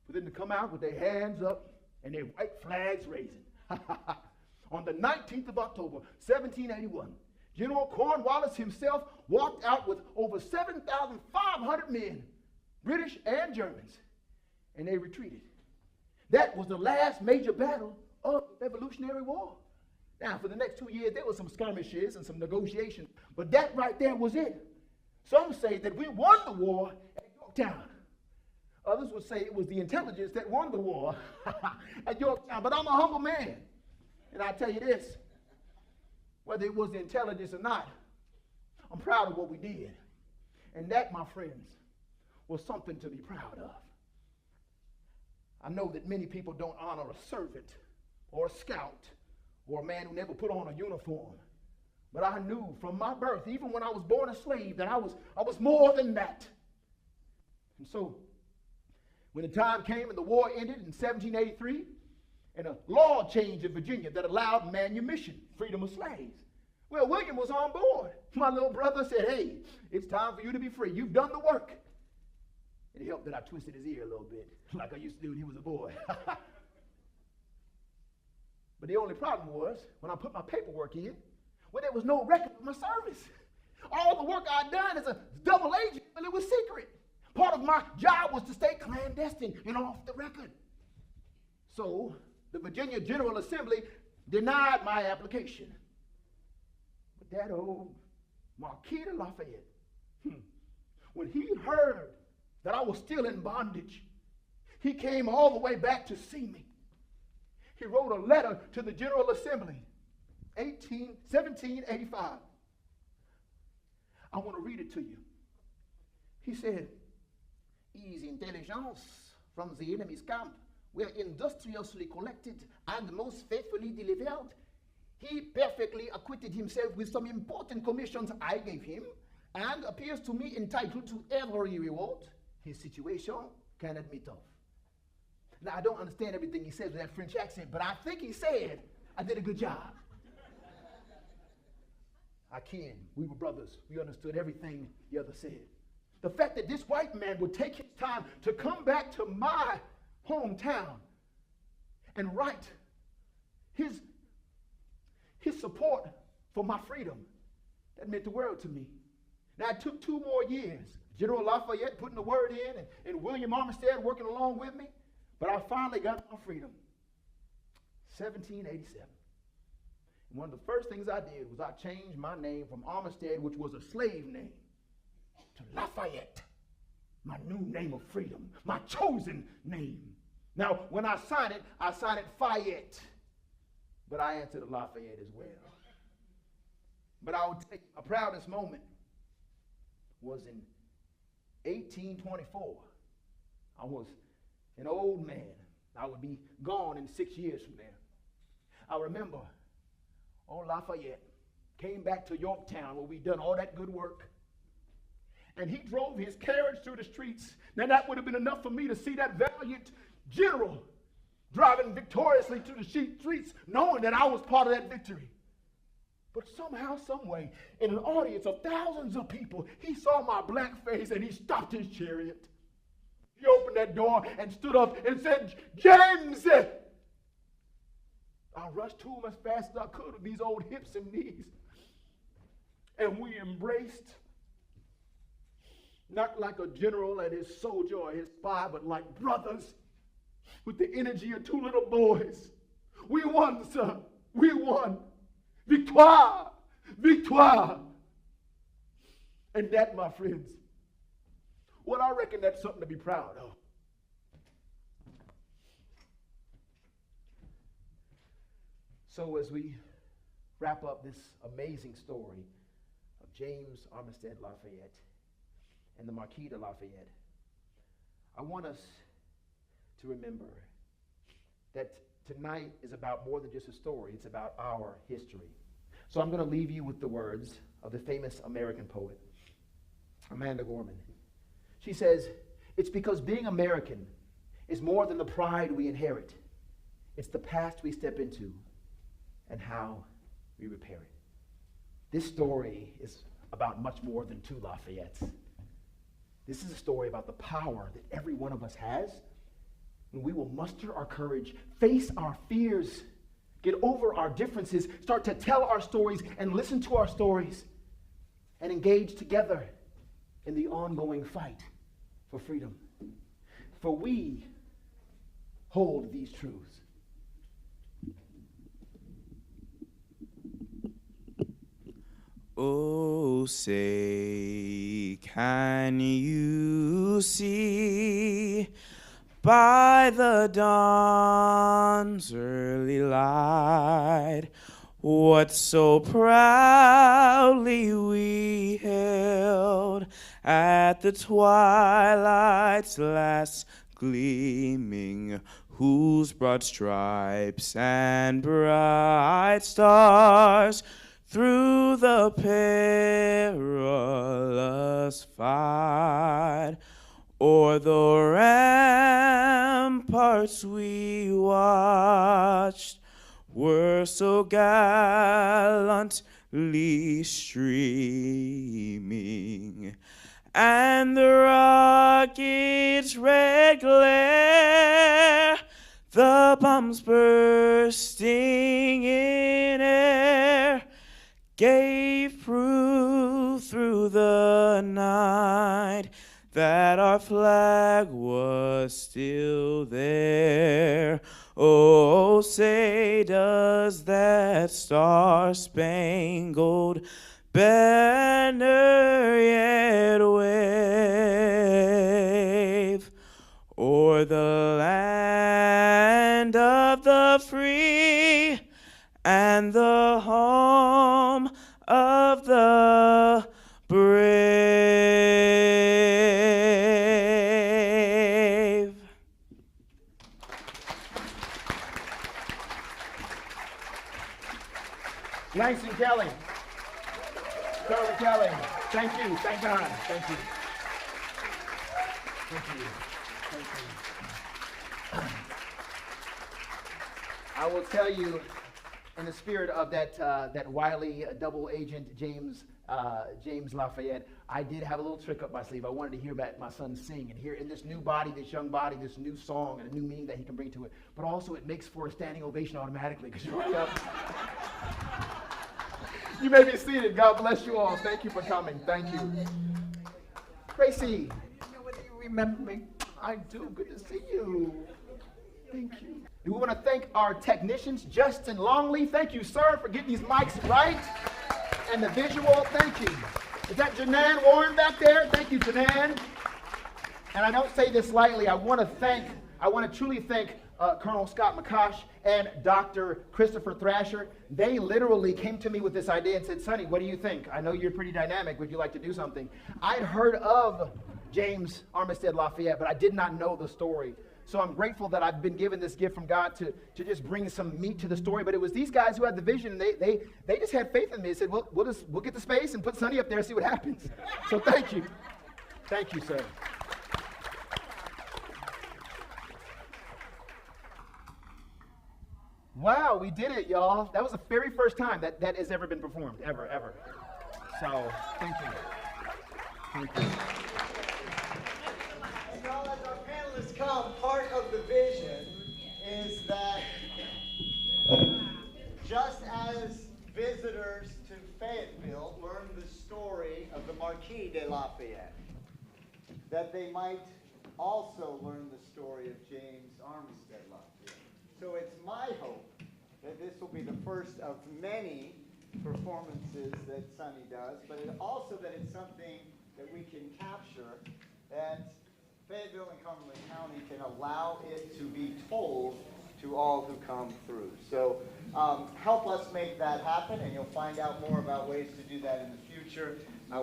for them to come out with their hands up and their white flags raising. On the 19th of October, 1781, General Cornwallis himself walked out with over 7,500 men, British and Germans, and they retreated. That was the last major battle of the Revolutionary War. Now, for the next 2 years, there were some skirmishes and some negotiations, but that right there was it. Some say that we won the war at Yorktown. Others would say it was the intelligence that won the war at Yorktown. But I'm a humble man, and I tell you this, whether it was the intelligence or not, I'm proud of what we did. And that, my friends, was something to be proud of. I know that many people don't honor a servant or a scout or a man who never put on a uniform. But I knew from my birth, even when I was born a slave, that I was more than that. And so, when the time came and the war ended in 1783, and a law changed in Virginia that allowed manumission, freedom of slaves. Well, William was on board. My little brother said, hey, it's time for you to be free. You've done the work. It helped that I twisted his ear a little bit, like I used to do when he was a boy. But the only problem was, when I put my paperwork in, well, there was no record of my service. All the work I'd done as a double agent, and it was secret. Part of my job was to stay clandestine and off the record. So, the Virginia General Assembly denied my application. But that old Marquis de Lafayette, when he heard that I was still in bondage, he came all the way back to see me. He wrote a letter to the General Assembly, 1785. I want to read it to you. He said, his intelligence from the enemy's camp were industriously collected and most faithfully delivered. He perfectly acquitted himself with some important commissions I gave him and appears to me entitled to every reward his situation can admit of. Now, I don't understand everything he says with that French accent, but I think he said I did a good job. I can. We were brothers. We understood everything the other said. The fact that this white man would take his time to come back to my hometown and write his support for my freedom, that meant the world to me. Now, it took 2 more years. General Lafayette putting the word in and William Armistead working along with me, but I finally got my freedom. 1787. And one of the first things I did was I changed my name from Armistead, which was a slave name, to Lafayette, my new name of freedom, my chosen name. Now, when I sign it Fayette, but I answer to Lafayette as well. But I would take my proudest moment was in 1824. I was an old man. I would be gone in 6 years from there. I remember old Lafayette came back to Yorktown where we'd done all that good work. And he drove his carriage through the streets. Now that would have been enough for me to see that valiant general driving victoriously through the streets, knowing that I was part of that victory. But somehow, someway, in an audience of thousands of people, he saw my black face and he stopped his chariot. He opened that door and stood up and said, "James!" I rushed to him as fast as I could with these old hips and knees. And we embraced, not like a general and his soldier or his spy, but like brothers with the energy of two little boys. We won, sir. We won. Victoire! Victoire! And that, my friends, well, I reckon that's something to be proud of. So as we wrap up this amazing story of James Armistead Lafayette and the Marquis de Lafayette, I want us to remember that tonight is about more than just a story. It's about our history. So I'm going to leave you with the words of the famous American poet, Amanda Gorman. She says, "It's because being American is more than the pride we inherit. It's the past we step into and how we repair it." This story is about much more than two Lafayettes. This is a story about the power that every one of us has when we will muster our courage, face our fears, get over our differences, start to tell our stories and listen to our stories, and engage together in the ongoing fight for freedom. For we hold these truths. Oh, say, can you see by the dawn's early light what so proudly we held at the twilight's last gleaming, whose broad stripes and bright stars through the perilous fight o'er the ramparts we watched were so gallantly streaming, and the rocket's red glare, the bombs bursting in air, gave proof through the night that our flag was still there. Oh, say, does that star-spangled banner yet wave o'er the land of the free and the home of the brave? Langston Kelly, Sonny Kelly, thank you, thank God, thank you. Thank you, thank you. I will tell you, in the spirit of that wily double agent James Lafayette, I did have a little trick up my sleeve. I wanted to hear my son sing and hear in this new body, this young body, this new song and a new meaning that he can bring to it. But also it makes for a standing ovation automatically because you're right up. You may be seated. God bless you all. Thank you for coming. Thank you. Tracy, you know whether you remember me. I do. Good to see you. Thank you. We want to thank our technicians, Justin Longley. Thank you, sir, for getting these mics right. And the visual, thank you. Is that Janan Warren back there? Thank you, Janan. And I don't say this lightly. I want to truly thank Colonel Scott McCosh and Dr. Christopher Thrasher. They literally came to me with this idea and said, "Sonny, what do you think? I know you're pretty dynamic. Would you like to do something?" I'd heard of James Armistead Lafayette, but I did not know the story. So I'm grateful that I've been given this gift from God to just bring some meat to the story. But it was these guys who had the vision, and they just had faith in me. They said, we'll get the space and put Sonny up there and see what happens. So thank you. Thank you, sir. Wow, we did it, y'all. That was the very first time that has ever been performed, ever. So, thank you. Thank you. And y'all, as our panelists come, part of the vision is that just as visitors to Fayetteville learn the story of the Marquis de Lafayette, that they might also learn the story of James Armistead Lafayette. So it's my hope that this will be the first of many performances that Sonny does, but also that it's something that we can capture, that Fayetteville and Cumberland County can allow it to be told to all who come through. So help us make that happen, and you'll find out more about ways to do that in the future.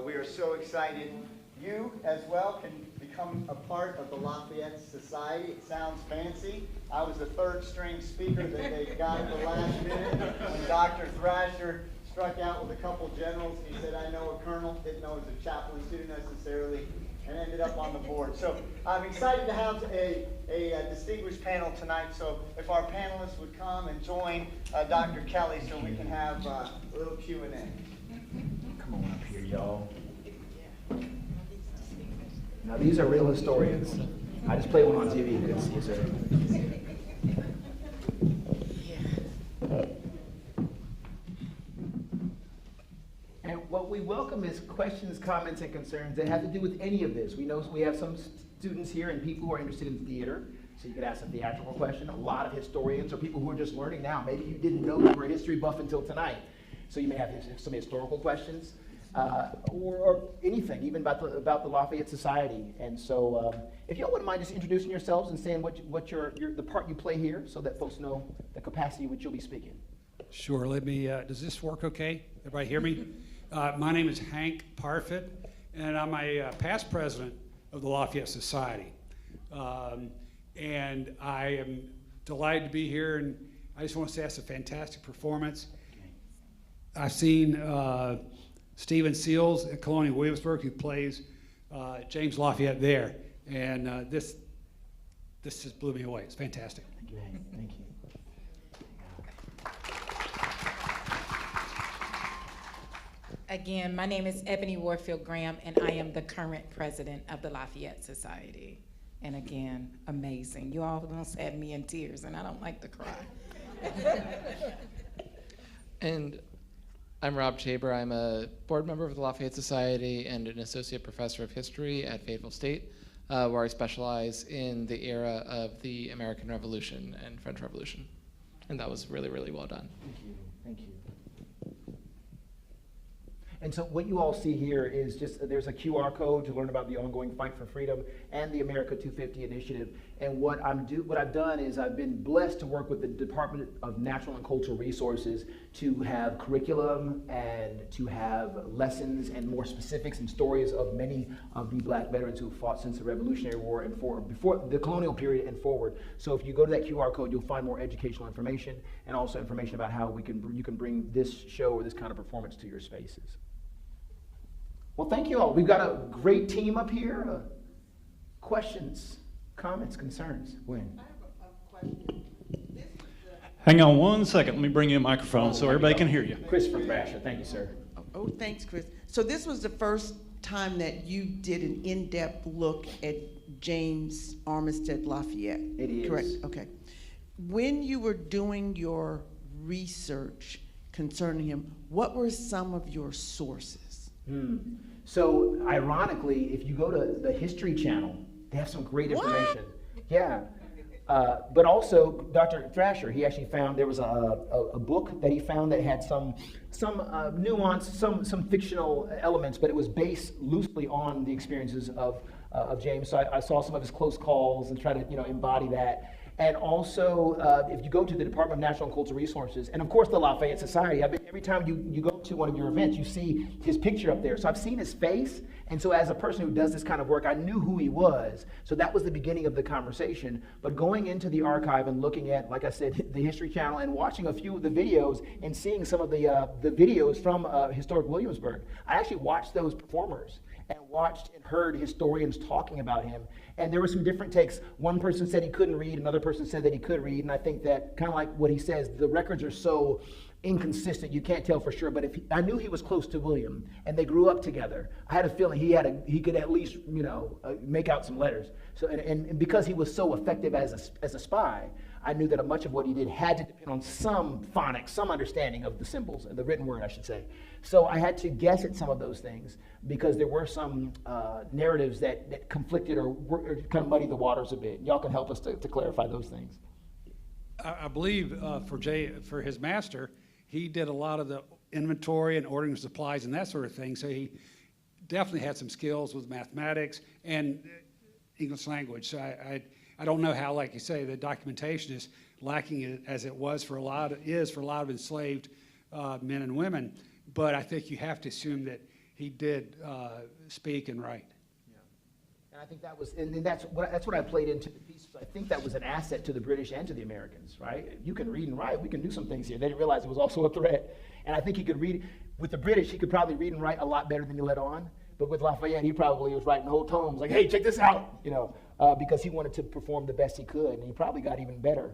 We are so excited. You, as well, can become a part of the Lafayette Society. It sounds fancy. I was the third string speaker that they got at the last minute. When Dr. Thrasher struck out with a couple generals, he said, I know a colonel, didn't know it was a chaplain student necessarily, and ended up on the board. So I'm excited to have a distinguished panel tonight. So if our panelists would come and join Dr. Kelly so we can have a little Q&A. Come on up here, y'all. Now, these are real historians. I just played one on TV. Good to see you, sir. And what we welcome is questions, comments, and concerns that have to do with any of this. We know we have some students here and people who are interested in theater, so you could ask a theatrical question. A lot of historians or people who are just learning now. Maybe you didn't know you were a history buff until tonight, so you may have some historical questions. Or anything, even about the Lafayette Society. And so, if y'all wouldn't mind just introducing yourselves and saying what the part you play here, so that folks know the capacity which you'll be speaking. Sure. Let me. Does this work? Okay. Everybody hear me? My name is Hank Parfit, and I'm a past president of the Lafayette Society. And I am delighted to be here. And I just want to say it's a fantastic performance. I've seen Stephen Seals at Colonial Williamsburg, who plays James Lafayette there, and this just blew me away. It's fantastic. Thank you, Hank. Thank you. Again, my name is Ebony Warfield Graham, and I am the current president of the Lafayette Society. And again, amazing. You all almost had me in tears, and I don't like to cry. And I'm Rob Chaber. I'm a board member of the Lafayette Society and an associate professor of history at Fayetteville State, where I specialize in the era of the American Revolution and French Revolution. And that was really, really well done. Thank you. Thank you. And so what you all see here is just, there's a QR code to learn about the ongoing fight for freedom and the America 250 initiative. And what I've done is I've been blessed to work with the Department of Natural and Cultural Resources to have curriculum and to have lessons and more specifics and stories of many of the black veterans who fought since the Revolutionary War and before the colonial period and forward. So if you go to that QR code, you'll find more educational information and also information about how you can bring this show or this kind of performance to your spaces. Well, thank you all. We've got a great team up here. Questions, comments, concerns? Gwen. I have a question. Hang on one second. Let me bring you a microphone so everybody can hear you. Christopher Thrasher. Thank you, sir. Oh, thanks, Chris. So this was the first time that you did an in-depth look at James Armistead Lafayette. It is. Correct. Okay. When you were doing your research concerning him, what were some of your sources? So, ironically, if you go to the History Channel, they have some great information. Yeah. But also, Dr. Thrasher, he actually found there was a book that he found that had some nuance, some fictional elements, but it was based loosely on the experiences of James. So I saw some of his close calls and try to embody that. And also, if you go to the Department of Natural and Cultural Resources, and of course the Lafayette Society, every time you go to one of your events, you see his picture up there. So I've seen his face, and so as a person who does this kind of work, I knew who he was. So that was the beginning of the conversation. But going into the archive and looking at, like I said, the History Channel and watching a few of the videos and seeing some of the videos from historic Williamsburg, I actually watched those performers and watched and heard historians talking about him. And there were some different takes. One person said he couldn't read, another person said that he could read, and I think that, kind of like what he says, the records are so inconsistent, you can't tell for sure. But I knew he was close to William, and they grew up together. I had a feeling he could at least, make out some letters. So, and because he was so effective as a spy, I knew that much of what he did had to depend on some phonics, some understanding of the symbols, the written word, I should say. So I had to guess at some of those things because there were some narratives that conflicted or kind of muddied the waters a bit. Y'all can help us to clarify those things. I believe for his master, he did a lot of the inventory and ordering of supplies and that sort of thing. So he definitely had some skills with mathematics and English language. So I don't know how, like you say, the documentation is lacking as it was for a lot of enslaved men and women. But I think you have to assume that he did speak and write. And I think that was, and that's what I played into the piece. I think that was an asset to the British and to the Americans, right? You can read and write. We can do some things here. They didn't realize it was also a threat. And I think he could read, with the British, he could probably read and write a lot better than he let on. But with Lafayette, he probably was writing whole tomes like, hey, check this out, because he wanted to perform the best he could. And he probably got even better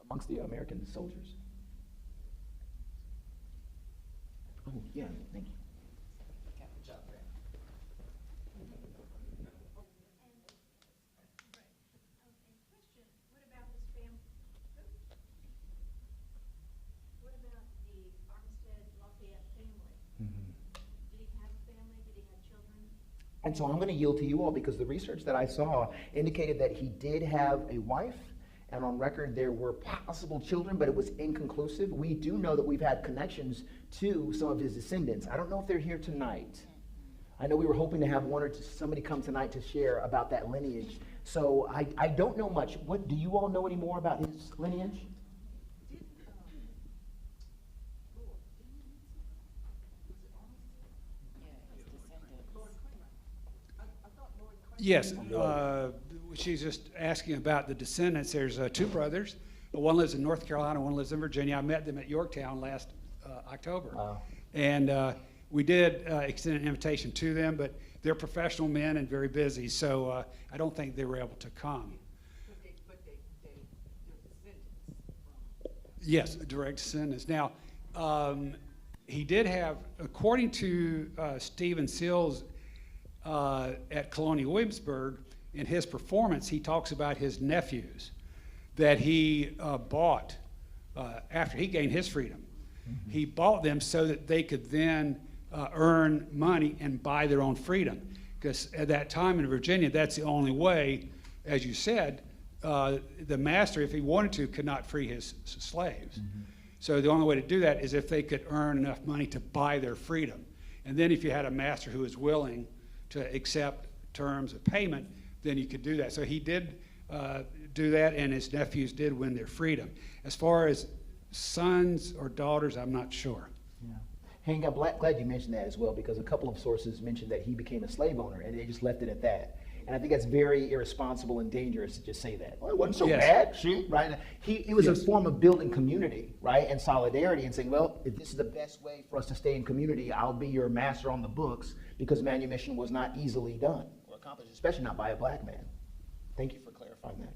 amongst the American soldiers. Oh, yeah, thank you. What about the Armistead Lafayette family? Did he have a family? Did he have children? And so I'm going to yield to you all because the research that I saw indicated that he did have a wife, and on record there were possible children, but it was inconclusive. We do know that we've had connections to some of his descendants. I don't know if they're here tonight. I know we were hoping to have somebody come tonight to share about that lineage. So I don't know much. What do you all know any more about his lineage? Yes, she's just asking about the descendants. There's two brothers. One lives in North Carolina, one lives in Virginia. I met them at Yorktown last October. Wow. And we did extend an invitation to them, but they're professional men and very busy, so I don't think they were able to come. They're descendants. Yes, direct descendants. Now, he did have, according to Stephen Seals, at Colonial Williamsburg, in his performance, he talks about his nephews that he bought after he gained his freedom. Mm-hmm. He bought them so that they could then earn money and buy their own freedom. Because at that time in Virginia, that's the only way, as you said, the master, if he wanted to, could not free his slaves. Mm-hmm. So the only way to do that is if they could earn enough money to buy their freedom. And then if you had a master who was willing to accept terms of payment, then you could do that. So he did do that, and his nephews did win their freedom. As far as sons or daughters, I'm not sure. Yeah. Hank, I'm glad you mentioned that as well, because a couple of sources mentioned that he became a slave owner, and they just left it at that. And I think that's very irresponsible and dangerous to just say that. Well, it wasn't so bad, right? It was a form of building community, right, and solidarity, and saying, well, if this is the best way for us to stay in community, I'll be your master on the books, because manumission was not easily done or accomplished, especially not by a black man. Thank you for clarifying that.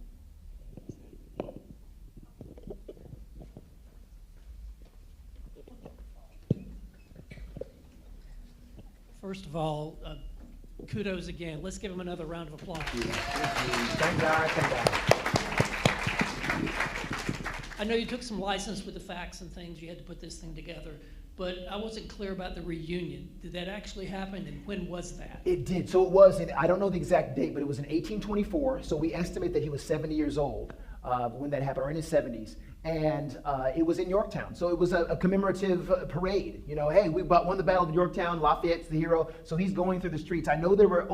First of all, kudos again. Let's give him another round of applause. Thank God, thank God. I know you took some license with the facts and things. You had to put this thing together. But I wasn't clear about the reunion. Did that actually happen, and when was that? It did. So it was, I don't know the exact date, but it was in 1824. So we estimate that he was 70 years old when that happened, or in his 70s. And it was in Yorktown. So it was a commemorative parade. Hey, we won the Battle of Yorktown. Lafayette's the hero. So he's going through the streets. I know there were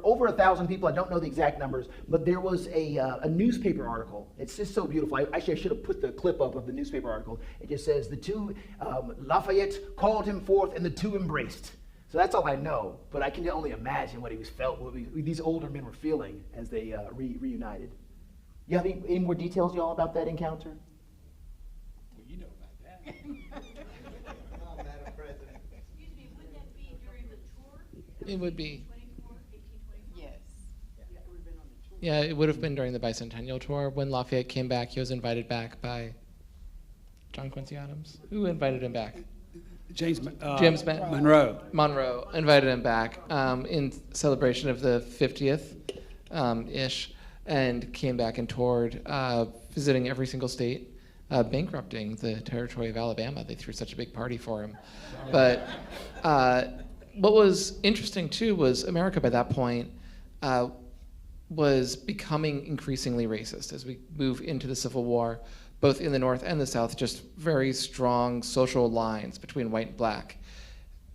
over 1,000 people. I don't know the exact numbers, but there was a newspaper article. It's just so beautiful. I should have put the clip up of the newspaper article. It just says, the two, Lafayette called him forth and the two embraced. So that's all I know, but I can only imagine what these older men were feeling as they reunited. You have any more details, y'all, about that encounter? Madam President. Excuse me, would that be during the tour? It would be. 1824, 1825? Yes. Yeah, we've been on the tour. Yeah, it would have been during the bicentennial tour. When Lafayette came back, he was invited back by John Quincy Adams. Who invited him back? James Monroe. Monroe invited him back in celebration of the 50th ish, and came back and toured, visiting every single state, bankrupting the territory of Alabama. They threw such a big party for him. But what was interesting too was America by that point was becoming increasingly racist as we move into the Civil War, both in the North and the South, just very strong social lines between white and black.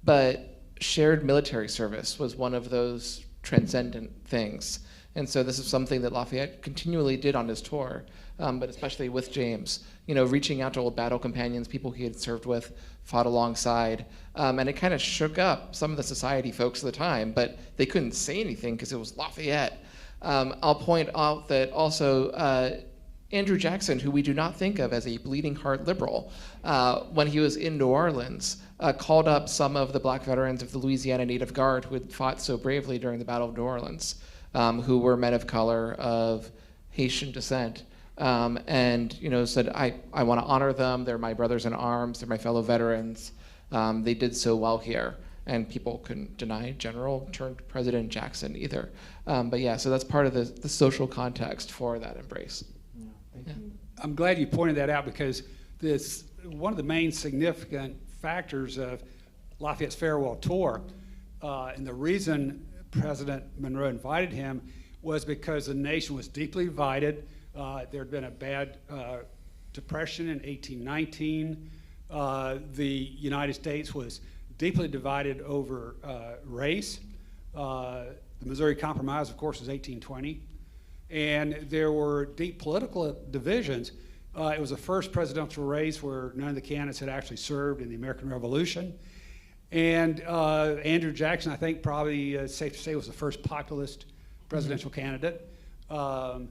But shared military service was one of those transcendent things. And so this is something that Lafayette continually did on his tour, but especially with James, reaching out to old battle companions, people he had served with, fought alongside, and it kind of shook up some of the society folks at the time, but they couldn't say anything because it was Lafayette. I'll point out that also Andrew Jackson, who we do not think of as a bleeding heart liberal, when he was in New Orleans, called up some of the black veterans of the Louisiana Native Guard who had fought so bravely during the Battle of New Orleans, who were men of color of Haitian descent, and said, I want to honor them. They're my brothers in arms. They're my fellow veterans. They did so well here. And people couldn't deny General turned President Jackson either. But yeah, so that's part of the social context for that embrace. Yeah. I'm glad you pointed that out, because one of the main significant factors of Lafayette's farewell tour, and the reason President Monroe invited him was because the nation was deeply divided. There had been a bad depression in 1819. The United States was deeply divided over race. The Missouri Compromise, of course, was 1820. And there were deep political divisions. It was the first presidential race where none of the candidates had actually served in the American Revolution. And Andrew Jackson, I think probably safe to say, was the first populist presidential candidate. And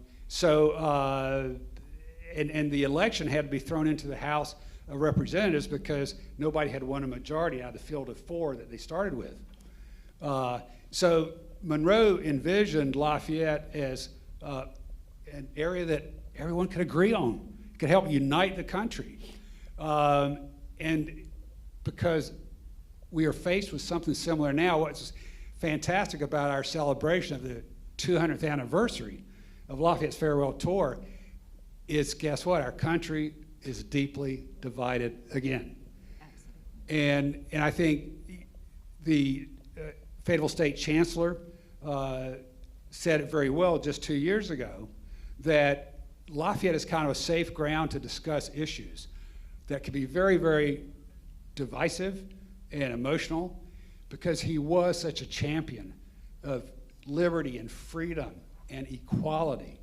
the election had to be thrown into the House of Representatives because nobody had won a majority out of the field of 4 that they started with. So Monroe envisioned Lafayette as an area that everyone could agree on, could help unite the country. And because we are faced with something similar now, what's fantastic about our celebration of the 200th anniversary of Lafayette's farewell tour is, guess what? Our country is deeply divided again. And I think the Fayetteville State Chancellor said it very well just 2 years ago, that Lafayette is kind of a safe ground to discuss issues that can be very, very divisive and emotional, because he was such a champion of liberty and freedom and equality.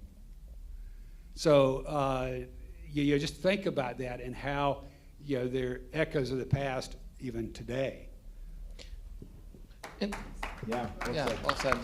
So you just think about that and how there are echoes of the past even today. Yeah, well said.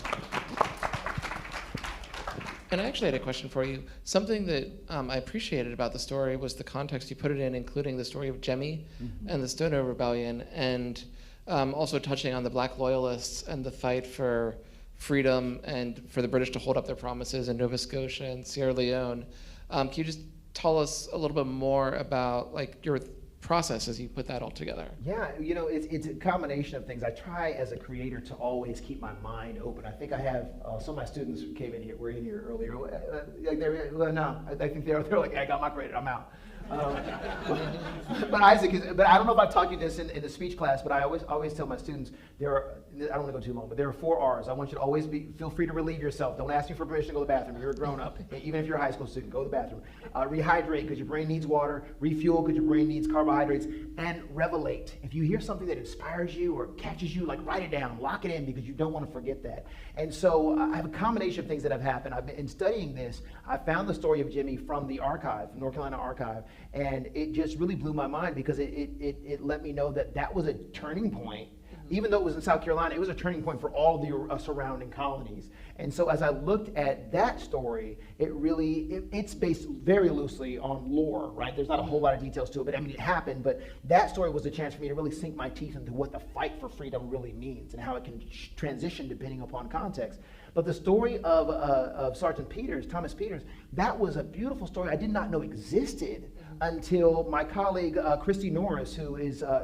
And I actually had a question for you. Something that I appreciated about the story was the context you put it in, including the story of Jemmy and the Stono Rebellion, and also touching on the Black Loyalists and the fight for freedom and for the British to hold up their promises in Nova Scotia and Sierra Leone. Can you just tell us a little bit more about your process as you put that all together? Yeah, it's a combination of things. I try as a creator to always keep my mind open. I think I have some of my students who came in here, were in here earlier. No, I think they're like, I got my credit, I'm out. But Isaac, but I don't know if I've taught you this in the speech class, but I always tell my students, I don't want to go too long, but there are 4 R's. I want you to always feel free to relieve yourself. Don't ask me for permission to go to the bathroom. You're a grown up. Even if you're a high school student, go to the bathroom. Rehydrate, because your brain needs water. Refuel, because your brain needs carbohydrates. And revelate. If you hear something that inspires you or catches you, write it down, lock it in, because you don't want to forget that. And so I have a combination of things that have happened. In studying this, I found the story of Jimmy from the archive, North Carolina archive, and it just really blew my mind, because it let me know that was a turning point Even though it was in South Carolina, it was a turning point for all the surrounding colonies. And so as I looked at that story, it's based very loosely on lore, right? There's not a whole lot of details to it, but I mean, it happened. But that story was a chance for me to really sink my teeth into what the fight for freedom really means and how it can transition depending upon context. But the story of Sergeant Peters, Thomas Peters, that was a beautiful story I did not know existed until my colleague Christy Norris, who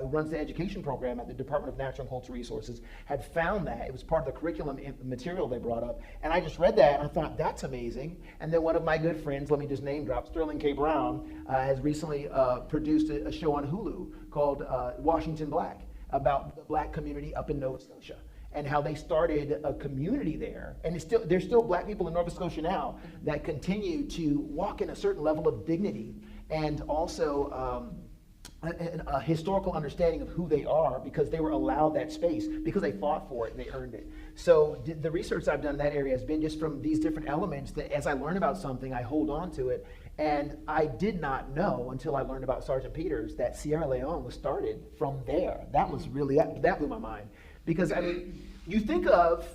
runs the education program at the Department of Natural and Cultural Resources, had found that. It was part of the curriculum material they brought up. And I just read that and I thought, that's amazing. And then one of my good friends, let me just name drop, Sterling K. Brown, has recently produced a show on Hulu called Washington Black, about the Black community up in Nova Scotia and how they started a community there. And there's still Black people in Nova Scotia now that continue to walk in a certain level of dignity and also a historical understanding of who they are because they were allowed that space, because they fought for it and they earned it. So the research I've done in that area has been just from these different elements that as I learn about something, I hold on to it. And I did not know until I learned about Sergeant Peters that Sierra Leone was started from there. That was really, that blew my mind. Because I mean, you think of,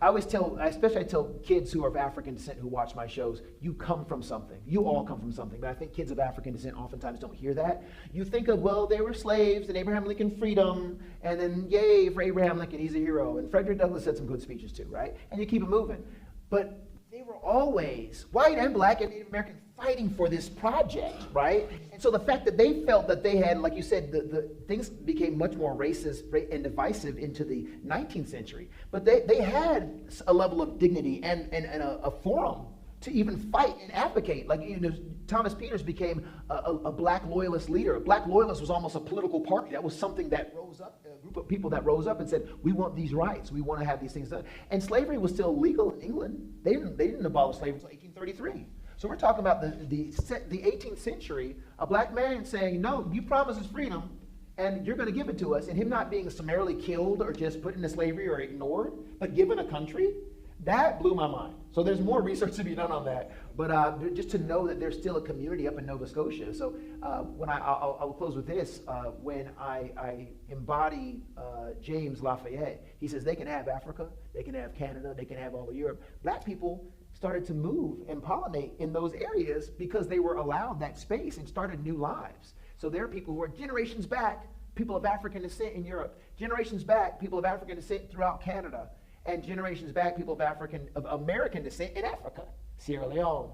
I tell kids who are of African descent who watch my shows, you come from something. You all come from something, but I think kids of African descent oftentimes don't hear that. You think of, well, they were slaves and Abraham Lincoln freedom, and then yay for Abraham Lincoln, he's a hero. And Frederick Douglass said some good speeches too, right? And you keep it moving. But they were always, white and Black and Native American, fighting for this project, right? And so the fact that they felt that they had, like you said, the things became much more racist and divisive into the 19th century, but they had a level of dignity and a forum to even fight and advocate. Like, you know, Thomas Peters became a Black loyalist leader. A Black loyalist was almost a political party. That was something that rose up, a group of people that rose up and said, we want these rights, we want to have these things done. And slavery was still legal in England. They didn't abolish slavery until 1833. So we're talking about the 18th century, a Black man saying, no, you promised us freedom, and you're going to give it to us, and him not being summarily killed or just put into slavery or ignored, but given a country, that blew my mind. So there's more research to be done on that, but just to know that there's still a community up in Nova Scotia. So when I'll close with this, when I embody James Lafayette, he says they can have Africa, they can have Canada, they can have all of Europe. Black people started to move and pollinate in those areas because they were allowed that space and started new lives. So there are people who are generations back, people of African descent in Europe, generations back, people of African descent throughout Canada, and generations back, people of American descent in Africa, Sierra Leone,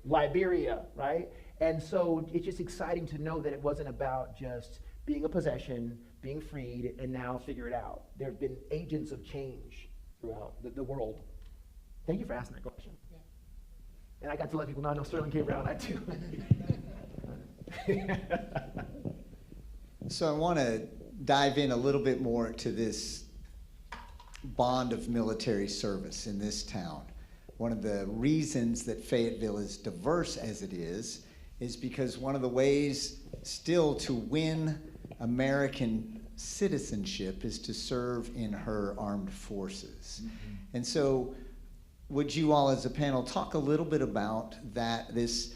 Liberia, right? And so it's just exciting to know that it wasn't about just being a possession, being freed, and now figure it out. There have been agents of change throughout the world. Thank you for asking that question. Yeah. And I got to let people know I know Sterling K. Brown, I too. So I want to dive in a little bit more to this bond of military service in this town. One of the reasons that Fayetteville is diverse as it is because one of the ways still to win American citizenship is to serve in her armed forces. Mm-hmm. And so would you all as a panel talk a little bit about that, this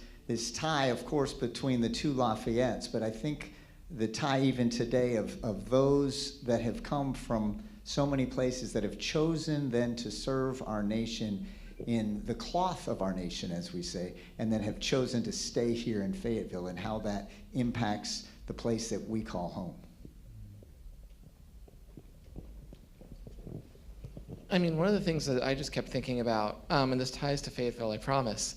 tie, of course, between the two Lafayettes, but I think the tie even today of those that have come from so many places that have chosen then to serve our nation in the cloth of our nation, as we say, and then have chosen to stay here in Fayetteville and how that impacts the place that we call home. I mean, one of the things that I just kept thinking about, and this ties to Fayetteville, I promise,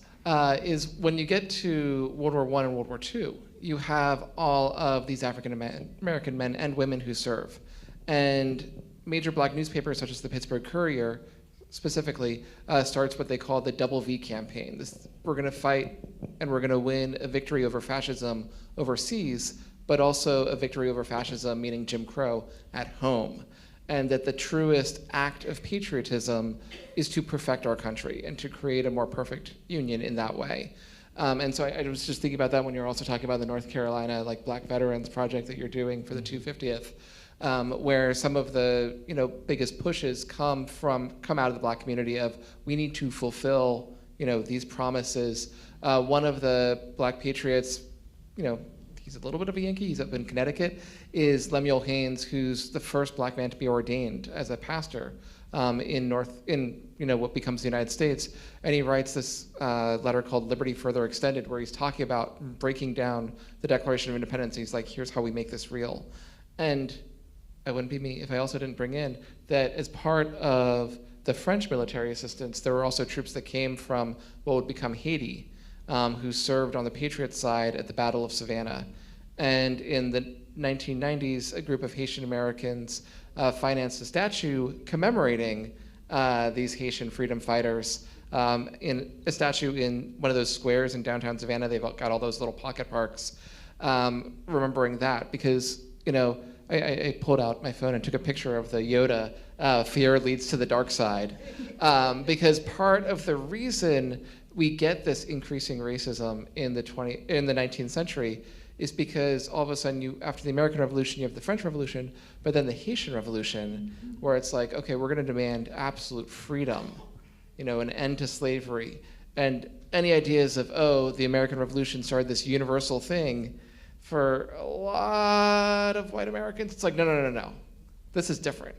is when you get to World War I and World War II, you have all of these African American men and women who serve. And major Black newspapers such as the Pittsburgh Courier specifically starts what they call the Double V campaign. We're going to fight and we're going to win a victory over fascism overseas, but also a victory over fascism, meaning Jim Crow, at home. And that the truest act of patriotism is to perfect our country and to create a more perfect union in that way. And so I was just thinking about that when you're also talking about the North Carolina Black Veterans Project that you're doing for the 250th, where some of the biggest pushes come out of the Black community of we need to fulfill these promises. One of the Black patriots, he he's a little bit of a Yankee, he's up in Connecticut, is Lemuel Haynes, who's the first black man to be ordained as a pastor in what becomes the United States. And he writes this letter called Liberty Further Extended, where he's talking about breaking down the Declaration of Independence. He's like, here's how we make this real. And it wouldn't be me if I also didn't bring in that as part of the French military assistance, there were also troops that came from what would become Haiti, who served on the Patriots side at the Battle of Savannah. And in the 1990s, a group of Haitian Americans financed a statue commemorating these Haitian freedom fighters, in a statue in one of those squares in downtown Savannah. They've got all those little pocket parks, remembering that, because I pulled out my phone and took a picture of the Yoda, fear leads to the dark side, because part of the reason we get this increasing racism in the 19th century is because all of a sudden after the American Revolution, you have the French Revolution, but then the Haitian Revolution, where it's like, okay, we're gonna demand absolute freedom, an end to slavery. And any ideas of, the American Revolution started this universal thing for a lot of white Americans, it's like, no. This is different.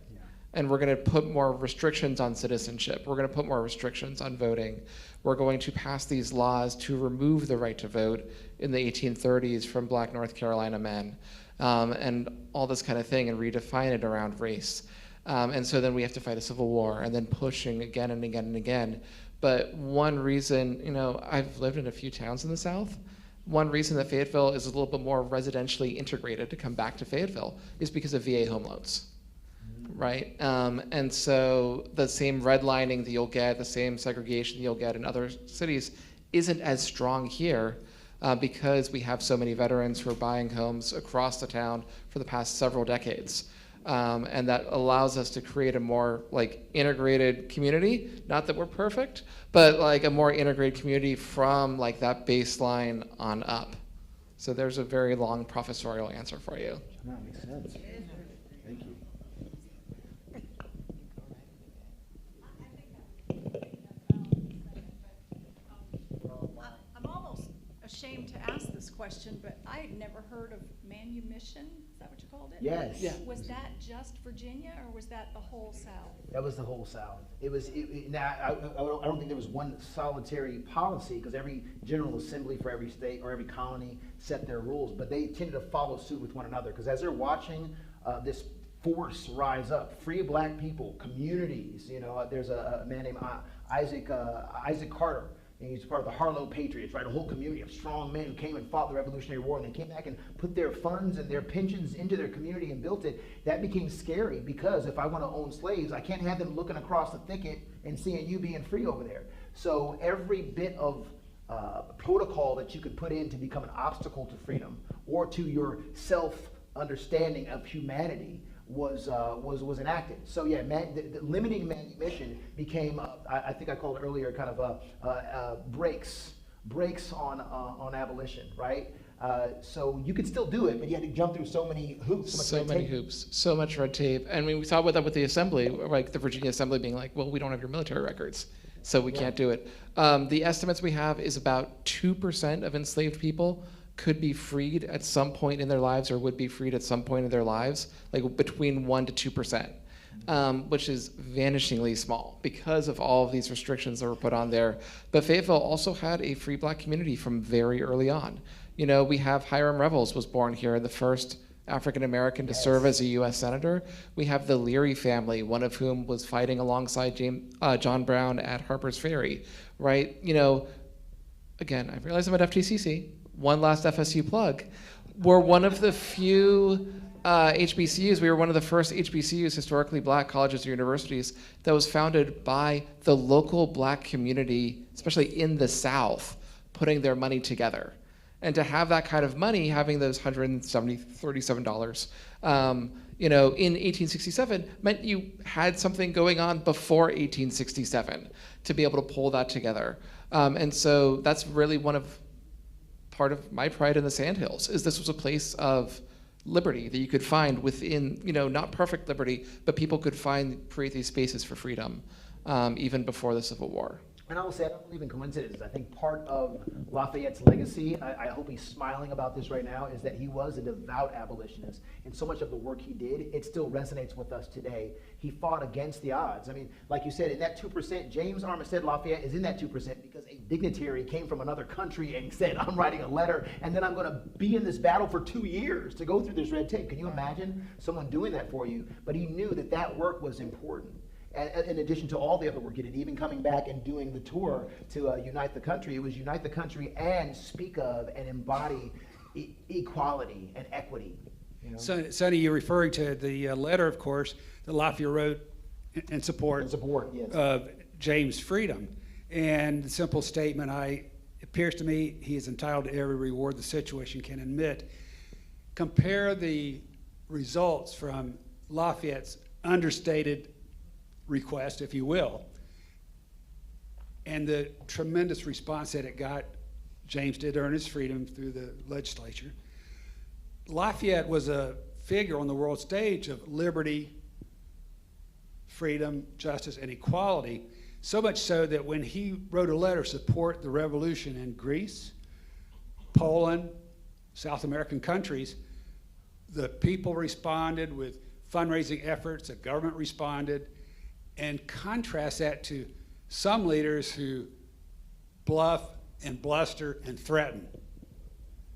And we're gonna put more restrictions on citizenship. We're gonna put more restrictions on voting. We're going to pass these laws to remove the right to vote in the 1830s from black North Carolina men, and all this kind of thing, and redefine it around race. And so then we have to fight a civil war, and then pushing again and again and again. But one reason, I've lived in a few towns in the South. One reason that Fayetteville is a little bit more residentially integrated to come back to Fayetteville is because of VA home loans, right? And so the same redlining that you'll get, the same segregation that you'll get in other cities isn't as strong here because we have so many veterans who are buying homes across the town for the past several decades. And that allows us to create a more integrated community. Not that we're perfect, but a more integrated community from that baseline on up. So there's a very long professorial answer for you. That makes sense. Thank you. I'm almost ashamed to ask this question, but I had never heard of manumission. Is that what you called it? Yes. Yeah. Was that just Virginia, or was that the whole South? That was the whole South. It was. Now, I don't think there was one solitary policy, because every General Assembly for every state or every colony set their rules, but they tended to follow suit with one another. Because as they're watching this force rise up, free black people, communities. There's a man named Isaac Carter. And he's part of the Harlow Patriots, right? A whole community of strong men who came and fought the Revolutionary War, and they came back and put their funds and their pensions into their community and built it. That became scary, because if I want to own slaves, I can't have them looking across the thicket and seeing you being free over there. So every bit of protocol that you could put in to become an obstacle to freedom or to your self-understanding of humanity was enacted. So yeah, the limiting manumission became, I think I called it earlier, kind of brakes on abolition, right? So you could still do it, but you had to jump through so many hoops. So many hoops, so much red tape. And we saw that with the assembly, the Virginia Assembly being like, well, we don't have your military records, so we can't do it. The estimates we have is about 2% of enslaved people could be freed at some point in their lives, or would be freed at some point in their lives, between 1% to 2%, which is vanishingly small because of all of these restrictions that were put on there. But Fayetteville also had a free black community from very early on. We have Hiram Revels was born here, the first African American to serve as a U.S. Senator. We have the Leary family, one of whom was fighting alongside John Brown at Harper's Ferry, right? Again, I realize I'm at FTCC. One last FSU plug. We're one of the few HBCUs. We were one of the first HBCUs, historically black colleges or universities, that was founded by the local black community, especially in the South, putting their money together. And to have that kind of money, having those $137, in 1867 meant you had something going on before 1867 to be able to pull that together. And so that's really part of my pride in the Sandhills, is this was a place of liberty that you could find within, not perfect liberty, but people could create these spaces for freedom, even before the Civil War. And I will say, I don't believe in coincidences. I think part of Lafayette's legacy, I hope he's smiling about this right now, is that he was a devout abolitionist. And so much of the work he did, it still resonates with us today. He fought against the odds. I mean, like you said, in that 2%, James Armistead Lafayette is in that 2% because a dignitary came from another country and said, I'm writing a letter, and then I'm going to be in this battle for 2 years to go through this red tape. Can you imagine someone doing that for you? But he knew that that work was important. In addition to all the other work he did, even coming back and doing the tour to unite the country, it was unite the country and speak of and embody equality and equity. You know? Sonny, you're referring to the letter, of course, that Lafayette wrote in support, yes, of James' freedom. And the simple statement, it appears to me he is entitled to every reward the situation can admit. Compare the results from Lafayette's understated request, if you will, and the tremendous response that it got. James did earn his freedom through the legislature. Lafayette was a figure on the world stage of liberty, freedom, justice, and equality, so much so that when he wrote a letter to support the revolution in Greece, Poland, South American countries, the people responded with fundraising efforts, the government responded, and contrast that to some leaders who bluff and bluster and threaten.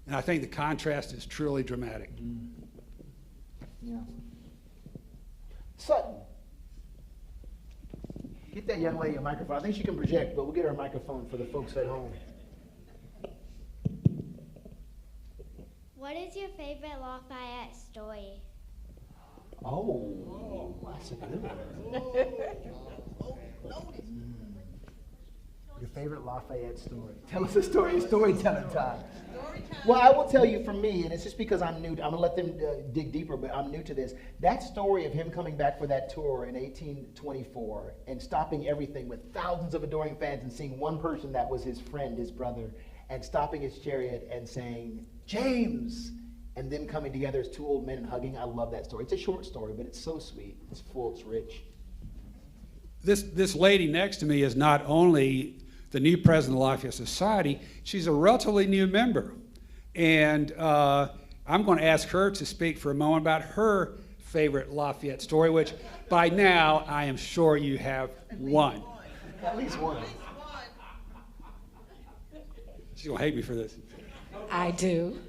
And I think the contrast is truly dramatic. Yeah. Sutton, get that young lady a microphone. I think she can project, but we'll get her a microphone for the folks at home. What is your favorite Lafayette story? Oh, that's a good one. Your favorite Lafayette story. Tell us a story. It's storytelling time. Well, I will tell you from me, and it's just because I'm new. I'm going to let them dig deeper, but I'm new to this. That story of him coming back for that tour in 1824 and stopping everything with thousands of adoring fans and seeing one person that was his friend, his brother, and stopping his chariot and saying, James! And them coming together as two old men and hugging. I love that story. It's a short story, but it's so sweet. It's full, it's rich. This lady next to me is not only the new president of the Lafayette Society, she's a relatively new member. And I'm going to ask her to speak for a moment about her favorite Lafayette story, which by now I am sure you have one. At least one. She's going to hate me for this. I do.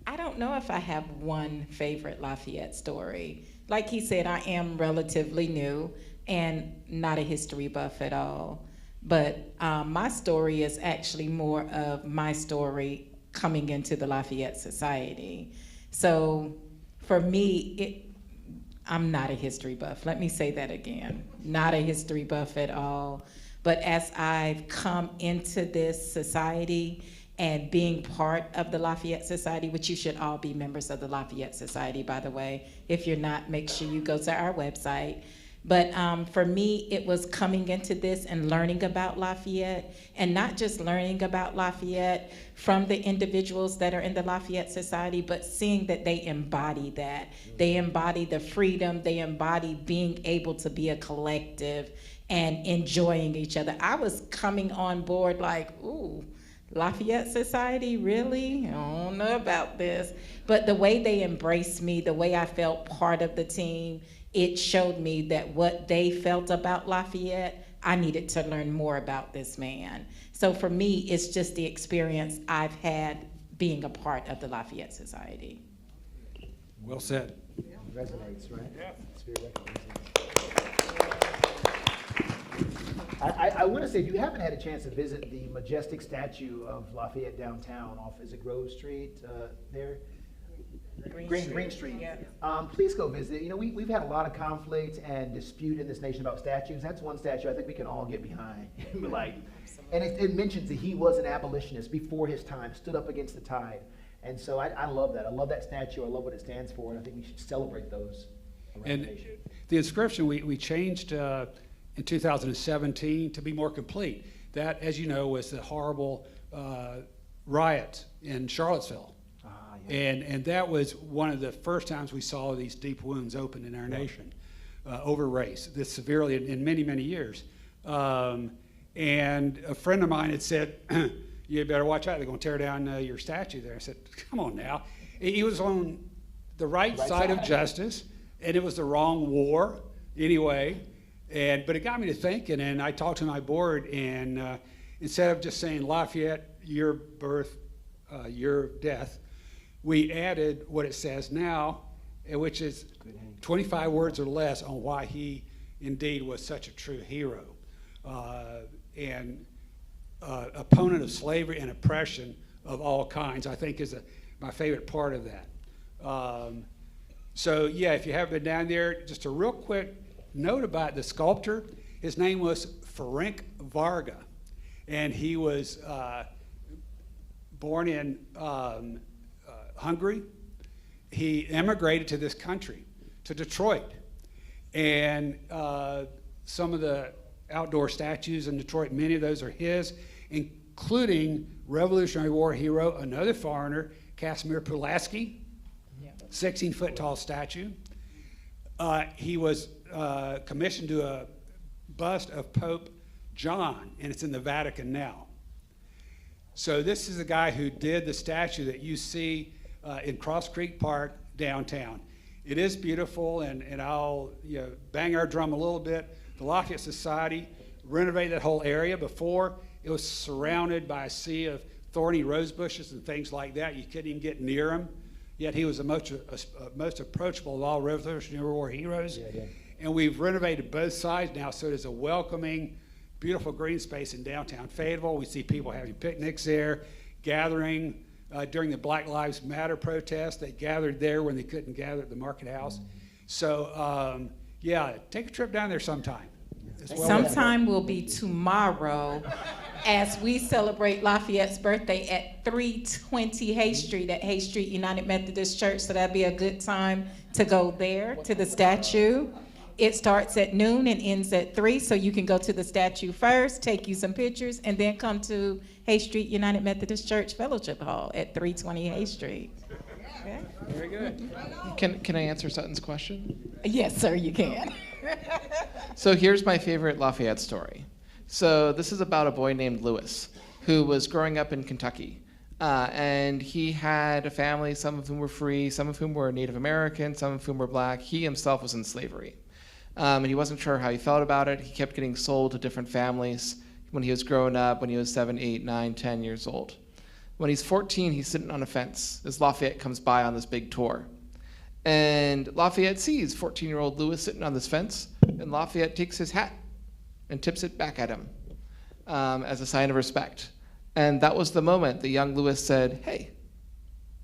I don't know if I have one favorite Lafayette story. Like he said, I am relatively new and not a history buff at all. But my story is actually more of my story coming into the Lafayette Society. So for me, I'm not a history buff. Let me say that again. Not a history buff at all. But as I've come into this society and being part of the Lafayette Society, which you should all be members of the Lafayette Society, by the way. If you're not, make sure you go to our website. But for me, it was coming into this and learning about Lafayette, and not just learning about Lafayette from the individuals that are in the Lafayette Society, but seeing that they embody that. They embody the freedom, they embody being able to be a collective and enjoying each other. I was coming on board like, ooh, Lafayette Society, really? I don't know about this. But the way they embraced me, the way I felt part of the team, it showed me that what they felt about Lafayette, I needed to learn more about this man. So for me, it's just the experience I've had being a part of the Lafayette Society. Well said. Yeah. Resonates, right? Yeah. It's very recognizing. I want to say, if you haven't had a chance to visit the majestic statue of Lafayette downtown off, is it Grove Street there? Green Street. Yeah. Please go visit. You know, we've had a lot of conflict and dispute in this nation about statues. That's one statue I think we can all get behind. And it mentions that he was an abolitionist before his time, stood up against the tide. And so I love that. I love that statue. I love what it stands for, and I think we should celebrate those around the nation. The inscription we changed in 2017 to be more complete. That, as you know, was the horrible riot in Charlottesville. And that was one of the first times we saw these deep wounds open in our nation. over race, this severely in many, many years. And a friend of mine had said, you better watch out, they're going to tear down your statue there. I said, come on now. He was on the right side of justice, and it was the wrong war anyway. But it got me to thinking, and I talked to my board, and instead of just saying Lafayette, your birth, your death, we added what it says now, which is 25 words or less on why he indeed was such a true hero and opponent of slavery and oppression of all kinds, I think is my favorite part of that. So yeah, if you haven't been down there, just a real quick note about the sculptor. His name was Ferenc Varga, and he was born in Hungary. He immigrated to this country, to Detroit, and some of the outdoor statues in Detroit, many of those are his, including Revolutionary War hero, another foreigner, Casimir Pulaski, 16-foot tall statue. He was commissioned to a bust of Pope John, and it's in the Vatican now. So this is the guy who did the statue that you see in Cross Creek Park downtown. It is beautiful, and I'll bang our drum a little bit. The Lafayette Society renovated that whole area. Before, it was surrounded by a sea of thorny rose bushes and things like that. You couldn't even get near him. Yet he was the most approachable of all Revolutionary War heroes. Yeah. And we've renovated both sides now, so it is a welcoming, beautiful green space in downtown Fayetteville. We see people having picnics there, gathering. During the Black Lives Matter protest, they gathered there when they couldn't gather at the Market House. So, yeah, take a trip down there sometime. Sometime will be tomorrow as we celebrate Lafayette's birthday at 320 Hay Street at Hay Street United Methodist Church. So that'd be a good time to go there to the statue. It starts at noon and ends at 3, so you can go to the statue first, take you some pictures, and then come to Hay Street United Methodist Church Fellowship Hall at 320 Hay Street. Okay. Very good. Can I answer Sutton's question? Yes, sir, you can. So here's my favorite Lafayette story. So this is about a boy named Lewis who was growing up in Kentucky. And he had a family, some of whom were free, some of whom were Native American, some of whom were black. He himself was in slavery. And he wasn't sure how he felt about it. He kept getting sold to different families when he was growing up, when he was 7, 8, 9, 10 years old. When he's 14, he's sitting on a fence as Lafayette comes by on this big tour. And Lafayette sees 14-year-old Lewis sitting on this fence, and Lafayette takes his hat and tips it back at him as a sign of respect. And that was the moment the young Lewis said, hey,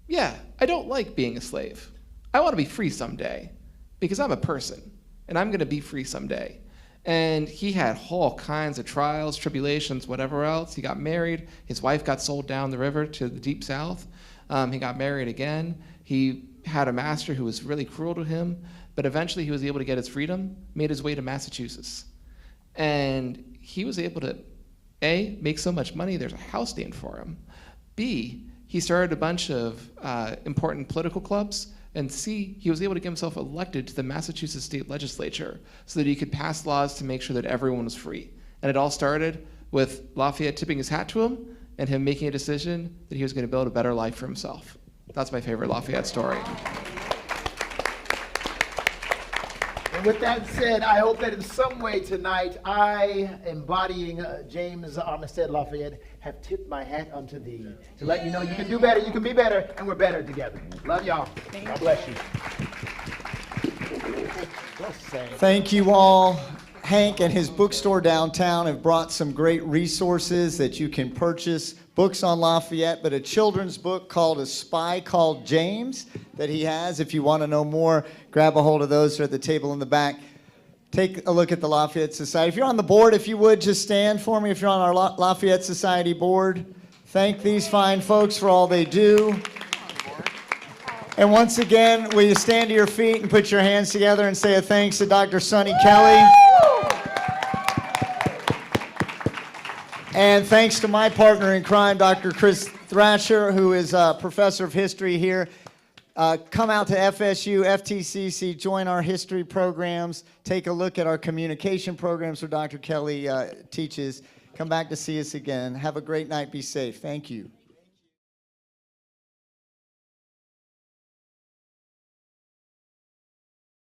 yeah, I don't like being a slave. I want to be free someday because I'm a person. And I'm going to be free someday. And he had all kinds of trials, tribulations, whatever else. He got married. His wife got sold down the river to the deep south. He got married again. He had a master who was really cruel to him. But eventually he was able to get his freedom, made his way to Massachusetts. And he was able to, A, make so much money, there's a house named for him. B, he started a bunch of important political clubs. And C, he was able to get himself elected to the Massachusetts state legislature so that he could pass laws to make sure that everyone was free. And it all started with Lafayette tipping his hat to him and him making a decision that he was going to build a better life for himself. That's my favorite Lafayette story. And with that said, I hope that in some way tonight, I, embodying James Armistead Lafayette, have tipped my hat unto thee to let you know you can do better, you can be better, and we're better together. Love y'all. God bless you. Thank you all. Hank and his bookstore downtown have brought some great resources that you can purchase. Books on Lafayette, but a children's book called A Spy Called James that he has. If you want to know more, grab a hold of those. They're at the table in the back. Take a look at the Lafayette Society. If you're on the board, if you would, just stand for me. If you're on our Lafayette Society board, thank these fine folks for all they do. And once again, will you stand to your feet and put your hands together and say a thanks to Dr. Sonny Kelly. And thanks to my partner in crime, Dr. Chris Thrasher, who is a professor of history here. Come out to FSU, FTCC, join our history programs, take a look at our communication programs where Dr. Kelly teaches. Come back to see us again. Have a great night. Be safe. Thank you.